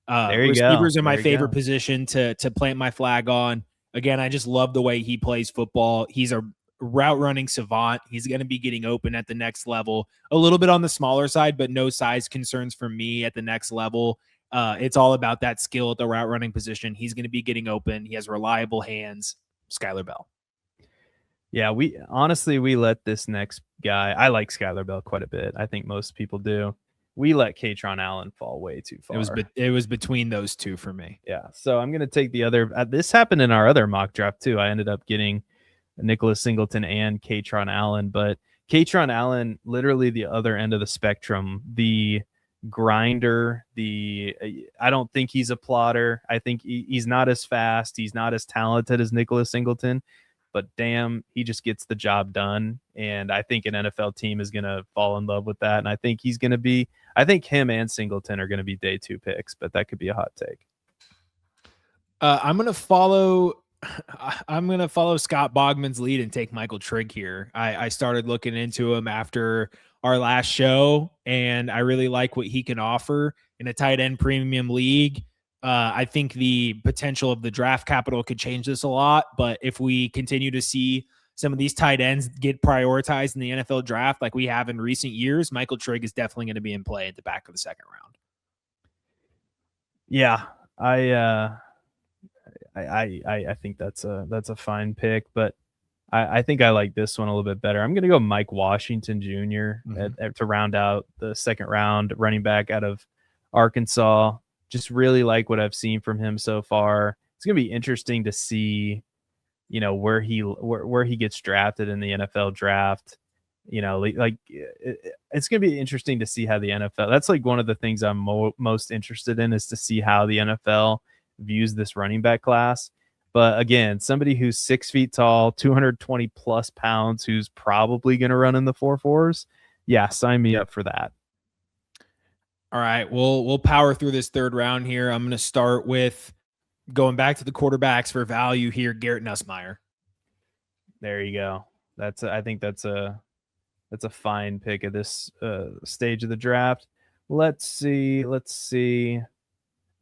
There you receivers go. are my favorite position to plant my flag on. Again, I just love the way he plays football. He's a route running savant. He's going to be getting open at the next level, a little bit on the smaller side, but no size concerns for me at the next level. It's all about that skill at the route running position. He's going to be getting open. He has reliable hands. Skylar Bell. Yeah, we let this next guy. I like Skylar Bell quite a bit. I think most people do. We let Katron Allen fall way too far. It was between those two for me. Yeah, so I'm going to take the other. This happened in our other mock draft too. I ended up getting Nicholas Singleton and Katron Allen, but Katron Allen, literally the other end of the spectrum, the grinder. I don't think he's a plotter. I think he's not as fast. He's not as talented as Nicholas Singleton. But damn, he just gets the job done. And I think an NFL team is going to fall in love with that. And I think I think him and Singleton are going to be day 2 picks, but that could be a hot take. I'm going to follow Scott Bogman's lead and take Michael Trigg here. I started looking into him after our last show, and I really like what he can offer in a tight end premium league. I think the potential of the draft capital could change this a lot, but if we continue to see some of these tight ends get prioritized in the NFL draft like we have in recent years, Michael Trigg is definitely going to be in play at the back of the second round. Yeah, I think that's a fine pick, but I think I like this one a little bit better. I'm going to go Mike Washington Jr. To round out the second round, running back out of Arkansas. Just really like what I've seen from him so far. It's going to be interesting to see, where he gets drafted in the NFL draft. It's going to be interesting to see how the NFL. That's like one of the things I'm most interested in, is to see how the NFL views this running back class. But again, somebody who's 6 feet tall, 220 plus pounds, who's probably going to run in the 4.4s. Yeah, sign me up for that. All right, we'll power through this third round here. I'm going to start with going back to the quarterbacks for value here, Garrett Nussmeier. There you go. I think that's a fine pick at this stage of the draft. Let's see.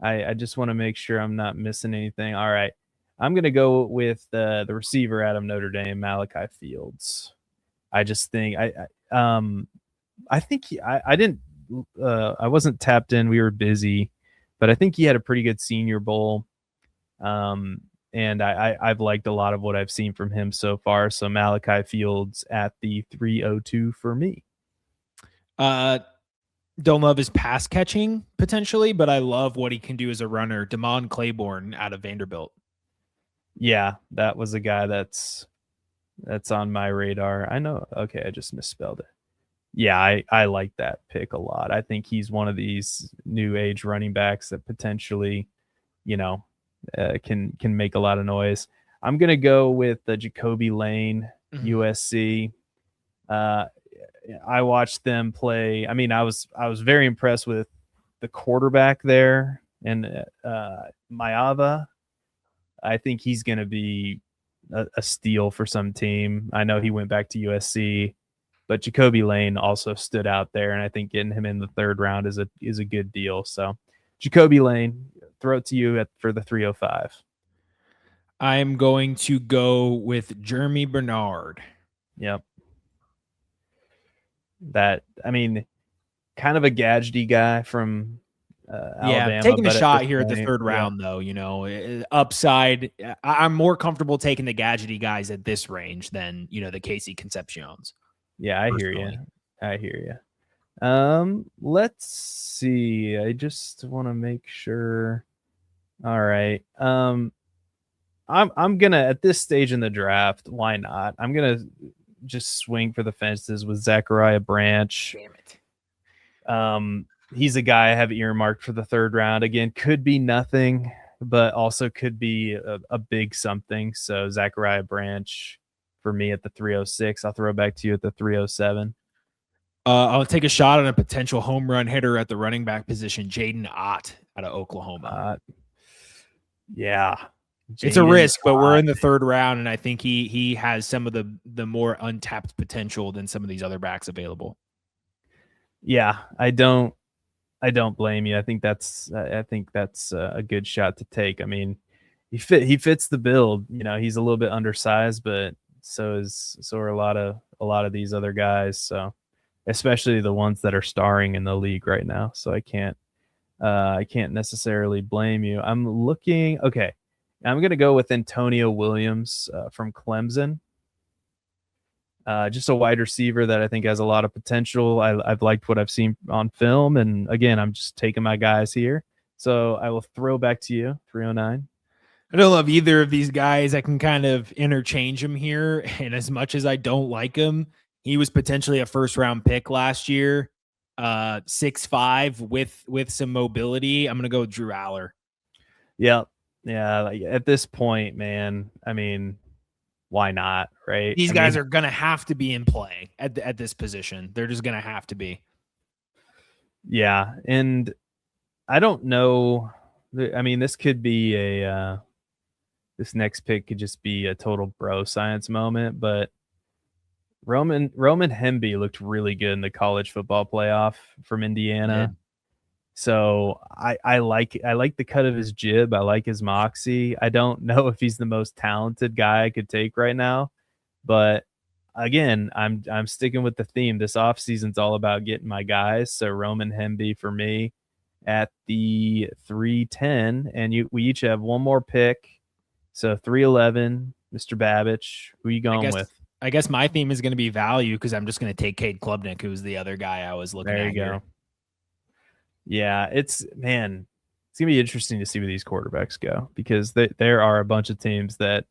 I just want to make sure I'm not missing anything. All right. I'm going to go with the receiver out of Notre Dame, Malachi Fields. I just think I think I didn't I wasn't tapped in. We were busy, but I think he had a pretty good Senior Bowl. And I've liked a lot of what I've seen from him so far. So Malachi Fields at the 302 for me. Don't love his pass catching potentially, but I love what he can do as a runner. Damon Claiborne out of Vanderbilt. Yeah, that was a guy that's on my radar. I know. Okay, I just misspelled it. Yeah, I like that pick a lot. I think he's one of these new age running backs that potentially, can make a lot of noise. I'm gonna go with the Jacoby Lane, USC. I watched them play. I mean, I was very impressed with the quarterback there and Maava. I think he's going to be a steal for some team. I know he went back to USC, but Jacoby Lane also stood out there, and I think getting him in the third round is a good deal. So, Jacoby Lane, throw it to you for the 305. I'm going to go with Jeremy Bernard. Yep. Kind of a gadgety guy from Alabama. Taking a shot here at the third round, though, upside. I'm more comfortable taking the gadgety guys at this range than, the Casey Concepcions. Yeah, I hear you. Let's see. I just want to make sure. All right. I'm gonna, at this stage in the draft, why not? I'm gonna just swing for the fences with Zachariah Branch. Damn it. He's a guy I have earmarked for the third round. Again, could be nothing, but also could be a big something. So Zachariah Branch for me at the 306. I'll throw it back to you at the 307. I'll take a shot on a potential home run hitter at the running back position, Jaden Ott out of Oklahoma. Yeah. It's a risk, but we're in the third round, and I think he has some of the more untapped potential than some of these other backs available. Yeah, I don't blame you. I think that's a good shot to take. I mean, he fits the build. He's a little bit undersized, but so are a lot of these other guys. So, especially the ones that are starring in the league right now. So I can't necessarily blame you. I'm looking. Okay. I'm going to go with Antonio Williams from Clemson. Just a wide receiver that I think has a lot of potential. I've liked what I've seen on film. And again, I'm just taking my guys here. So I will throw back to you, 309. I don't love either of these guys. I can kind of interchange them here. And as much as I don't like him, he was potentially a first-round pick last year, 6'5", with some mobility. I'm going to go with Drew Aller. Yep. Yeah, like at this point, man, I mean, why not, right? These guys are going to have to be in play at this position. They're just going to have to be. Yeah, and I don't know. I mean, this could be this next pick could just be a total bro science moment, but Roman Hemby looked really good in the college football playoff from Indiana. Yeah. So I like the cut of his jib. I like his moxie. I don't know if he's the most talented guy I could take right now, but again, I'm sticking with the theme. This offseason's all about getting my guys. So Roman Hemby for me at the 310, and we each have one more pick. So 311, Mr. Babbage, who are you going with? I guess my theme is going to be value because I'm just going to take Cade Klubnik, who's the other guy I was looking at. There you go. Yeah, it's going to be interesting to see where these quarterbacks go because there are a bunch of teams that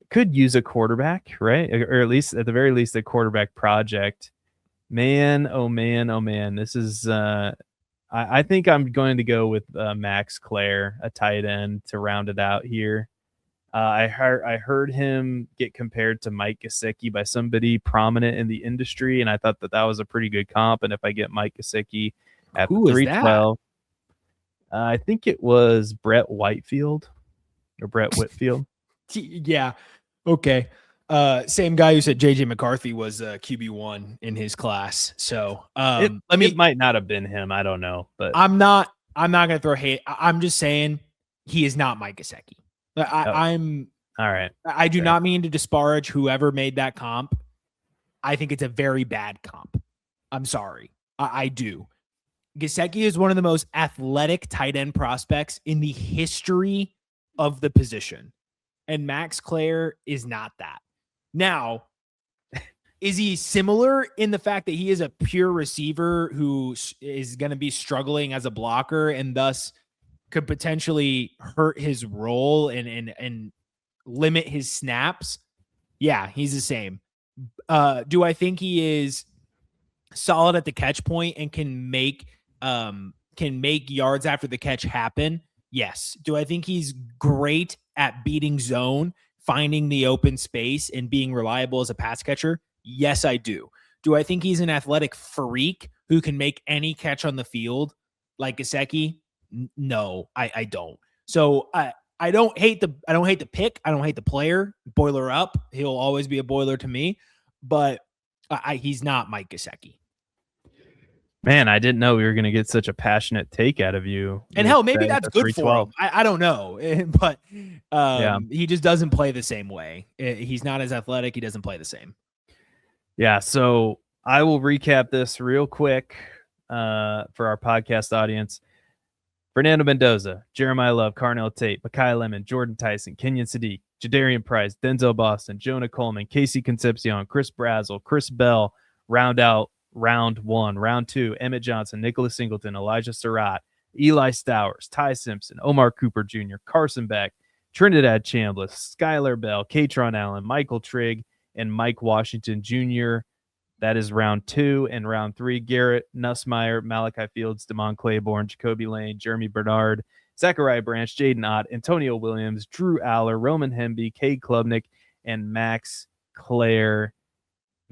could use a quarterback, right? Or at the very least, a quarterback project. Man, oh man. This is, I think I'm going to go with Max Clare, a tight end, to round it out here. I heard him get compared to Mike Gesicki by somebody prominent in the industry, and I thought that was a pretty good comp. And if I get Mike Gesicki at 312, I think it was Brett Whitefield or Brett Whitfield. Yeah. Okay. Same guy who said JJ McCarthy was QB1 in his class. So it might not have been him. I don't know, but I'm not gonna throw hate. I'm just saying he is not Mike Gesicki. I'm all right. I do not mean to disparage whoever made that comp. I think it's a very bad comp. I'm sorry. I do. Gesicki is one of the most athletic tight end prospects in the history of the position. And Max Clare is not that. Now, is he similar in the fact that he is a pure receiver who is going to be struggling as a blocker and thus could potentially hurt his role and limit his snaps? Yeah, he's the same. Do I think he is solid at the catch point and can make yards after the catch happen? Yes. Do I think he's great at beating zone, finding the open space, and being reliable as a pass catcher? Yes, I do. Do I think he's an athletic freak who can make any catch on the field like Gesicki? No, I don't. So I don't hate the pick. I don't hate the player. Boiler up. He'll always be a boiler to me, but he's not Mike Gesicki. Man, I didn't know we were going to get such a passionate take out of you. And hell, maybe that's good for him. I don't know, but he just doesn't play the same way. He's not as athletic. He doesn't play the same. Yeah, so I will recap this real quick for our podcast audience. Fernando Mendoza, Jeremiah Love, Carnell Tate, Mekhi Lemon, Jordan Tyson, Kenyon Sadiq, Jadarian Price, Denzel Boston, Jonah Coleman, Casey Concepcion, Chris Brazel, Chris Bell, round out round 1. Round 2, Emmett Johnson, Nicholas Singleton, Elijah Surratt, Eli Stowers, Ty Simpson, Omar Cooper Jr., Carson Beck, Trinidad Chambliss, Skylar Bell, Katron Allen, Michael Trigg, and Mike Washington Jr. That is round 2. And round 3, Garrett Nussmeier, Malachi Fields, Damon Claiborne, Jacoby Lane, Jeremy Bernard, Zachariah Branch, Jaden Ott, Antonio Williams, Drew Aller, Roman Hemby, Cade Klubnik, and Max Clare.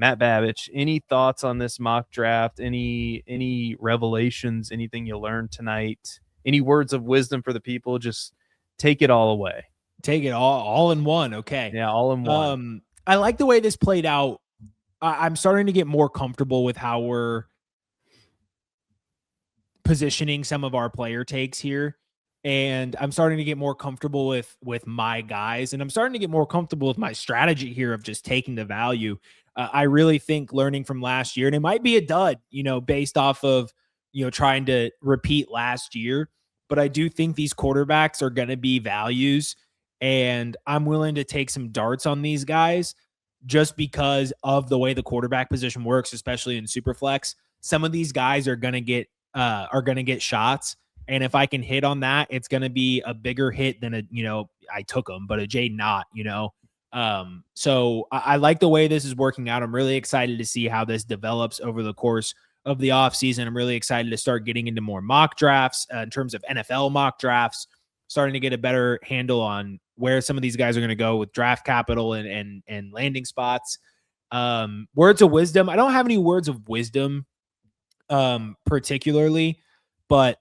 Matt Babich, any thoughts on this mock draft? Any revelations? Anything you learned tonight? Any words of wisdom for the people? Just take it all away. Take it all in one. Okay. Yeah, all in one. I like the way this played out. I'm starting to get more comfortable with how we're positioning some of our player takes here. And I'm starting to get more comfortable with my guys. And I'm starting to get more comfortable with my strategy here of just taking the value. I really think learning from last year, and it might be a dud, based off of, trying to repeat last year. But I do think these quarterbacks are going to be values. And I'm willing to take some darts on these guys just because of the way the quarterback position works, especially in Superflex. Some of these guys are going to get shots. And if I can hit on that, it's going to be a bigger hit than I took him, but a Jaden Ott, So I like the way this is working out. I'm really excited to see how this develops over the course of the offseason. I'm really excited to start getting into more mock drafts in terms of NFL mock drafts, starting to get a better handle on where some of these guys are going to go with draft capital and landing spots. Words of wisdom. I don't have any words of wisdom particularly, but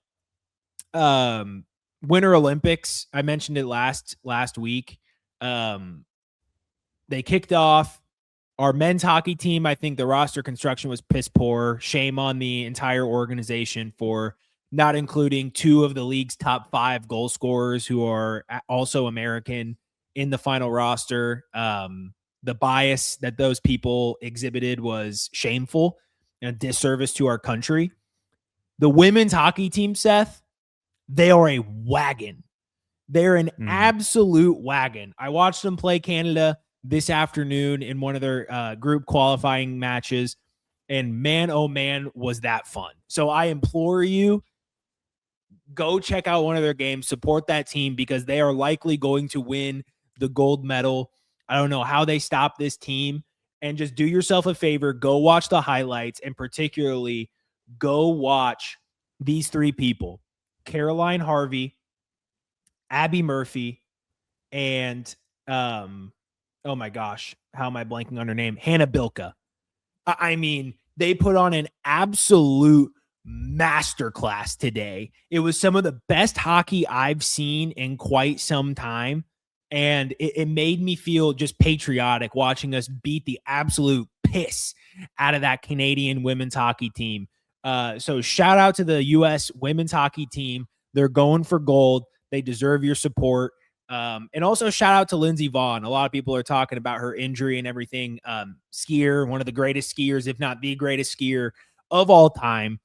Winter Olympics, I mentioned it last week. They kicked off our men's hockey team. I think the roster construction was piss poor. Shame on the entire organization for not including 2 of the league's top 5 goal scorers who are also American in the final roster. The bias that those people exhibited was shameful and a disservice to our country. The women's hockey team, Seth, they are a wagon. They're an absolute wagon. I watched them play Canada this afternoon in one of their group qualifying matches, and man, oh man, was that fun. So I implore you, go check out one of their games, support that team because they are likely going to win the gold medal. I don't know how they stop this team, and just do yourself a favor, go watch the highlights, and particularly go watch these 3 people, Caroline Harvey, Abby Murphy, and oh my gosh, how am I blanking on her name? Hannah Bilka. I mean, they put on an absolute masterclass today. It was some of the best hockey I've seen in quite some time. And it made me feel just patriotic watching us beat the absolute piss out of that Canadian women's hockey team. So shout out to the U.S. women's hockey team. They're going for gold. They deserve your support. And also shout out to Lindsey Vonn. A lot of people are talking about her injury and everything. Skier, one of the greatest skiers, if not the greatest skier of all time,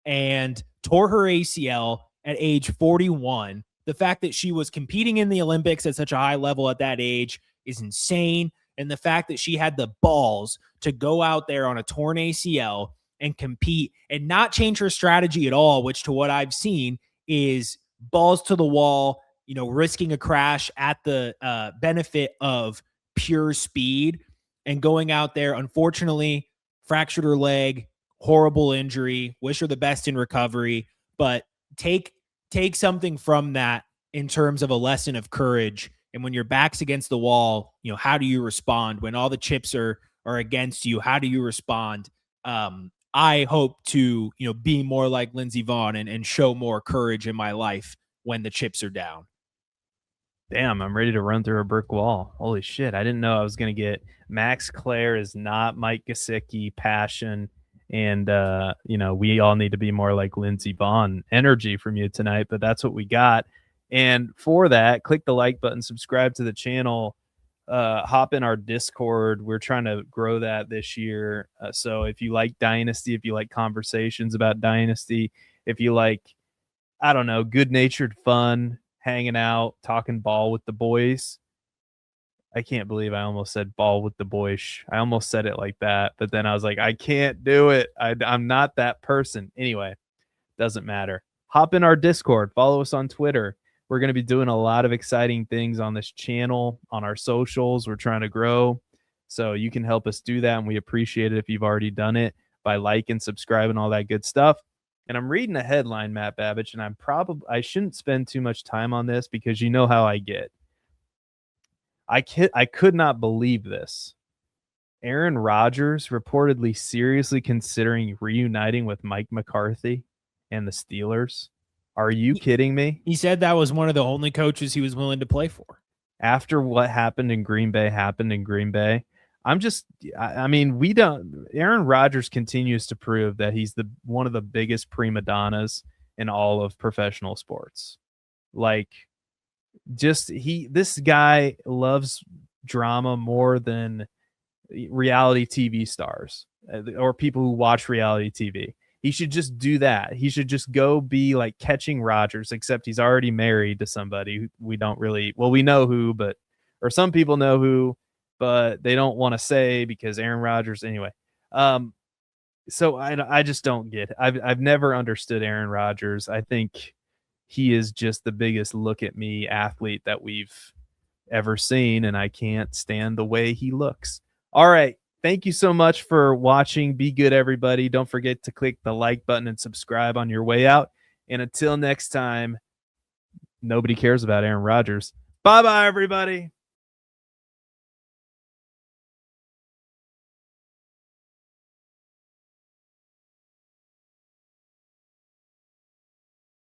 and tore her ACL at age 41. The fact that she was competing in the Olympics at such a high level at that age is insane. And the fact that she had the balls to go out there on a torn ACL and compete and not change her strategy at all, which to what I've seen is balls to the wall, risking a crash at the benefit of pure speed and going out there. Unfortunately, fractured her leg, horrible injury, wish her the best in recovery, but take something from that in terms of a lesson of courage. And when your back's against the wall, how do you respond when all the chips are against you? How do you respond? I hope to, be more like Lindsey Vonn and show more courage in my life when the chips are down. Damn, I'm ready to run through a brick wall. Holy shit. I didn't know I was going to get Max Clare is not Mike Gesicki passion. And, we all need to be more like Lindsey Vonn energy from you tonight, but that's what we got. And for that, click the like button, subscribe to the channel, hop in our Discord. We're trying to grow that this year. So if you like Dynasty, if you like conversations about Dynasty, if you like, I don't know, good-natured fun, hanging out, talking ball with the boys. I can't believe I almost said ball with the boys. I almost said it like that, but then I was like, I can't do it. I'm not that person. Anyway, doesn't matter. Hop in our Discord. Follow us on Twitter. We're going to be doing a lot of exciting things on this channel, on our socials. We're trying to grow. So you can help us do that, and we appreciate it if you've already done it by liking, subscribing, all that good stuff. And I'm reading a headline, Matt Babbage, and I shouldn't spend too much time on this because you know how I get. I could not believe this. Aaron Rodgers reportedly seriously considering reuniting with Mike McCarthy and the Steelers. Are you kidding me? He said that was one of the only coaches he was willing to play for. After what happened in Green Bay Aaron Rodgers continues to prove that he's one of the biggest prima donnas in all of professional sports. This guy loves drama more than reality TV stars or people who watch reality TV. He should just do that. He should just go be like Catching Rodgers, except he's already married to somebody we don't really, we know who, or some people know who, but they don't want to say because Aaron Rodgers anyway. So I just don't get it. I've never understood Aaron Rodgers. I think he is just the biggest look at me athlete that we've ever seen, and I can't stand the way he looks. All right. Thank you so much for watching. Be good, everybody. Don't forget to click the like button and subscribe on your way out. And until next time, nobody cares about Aaron Rodgers. Bye-bye, everybody.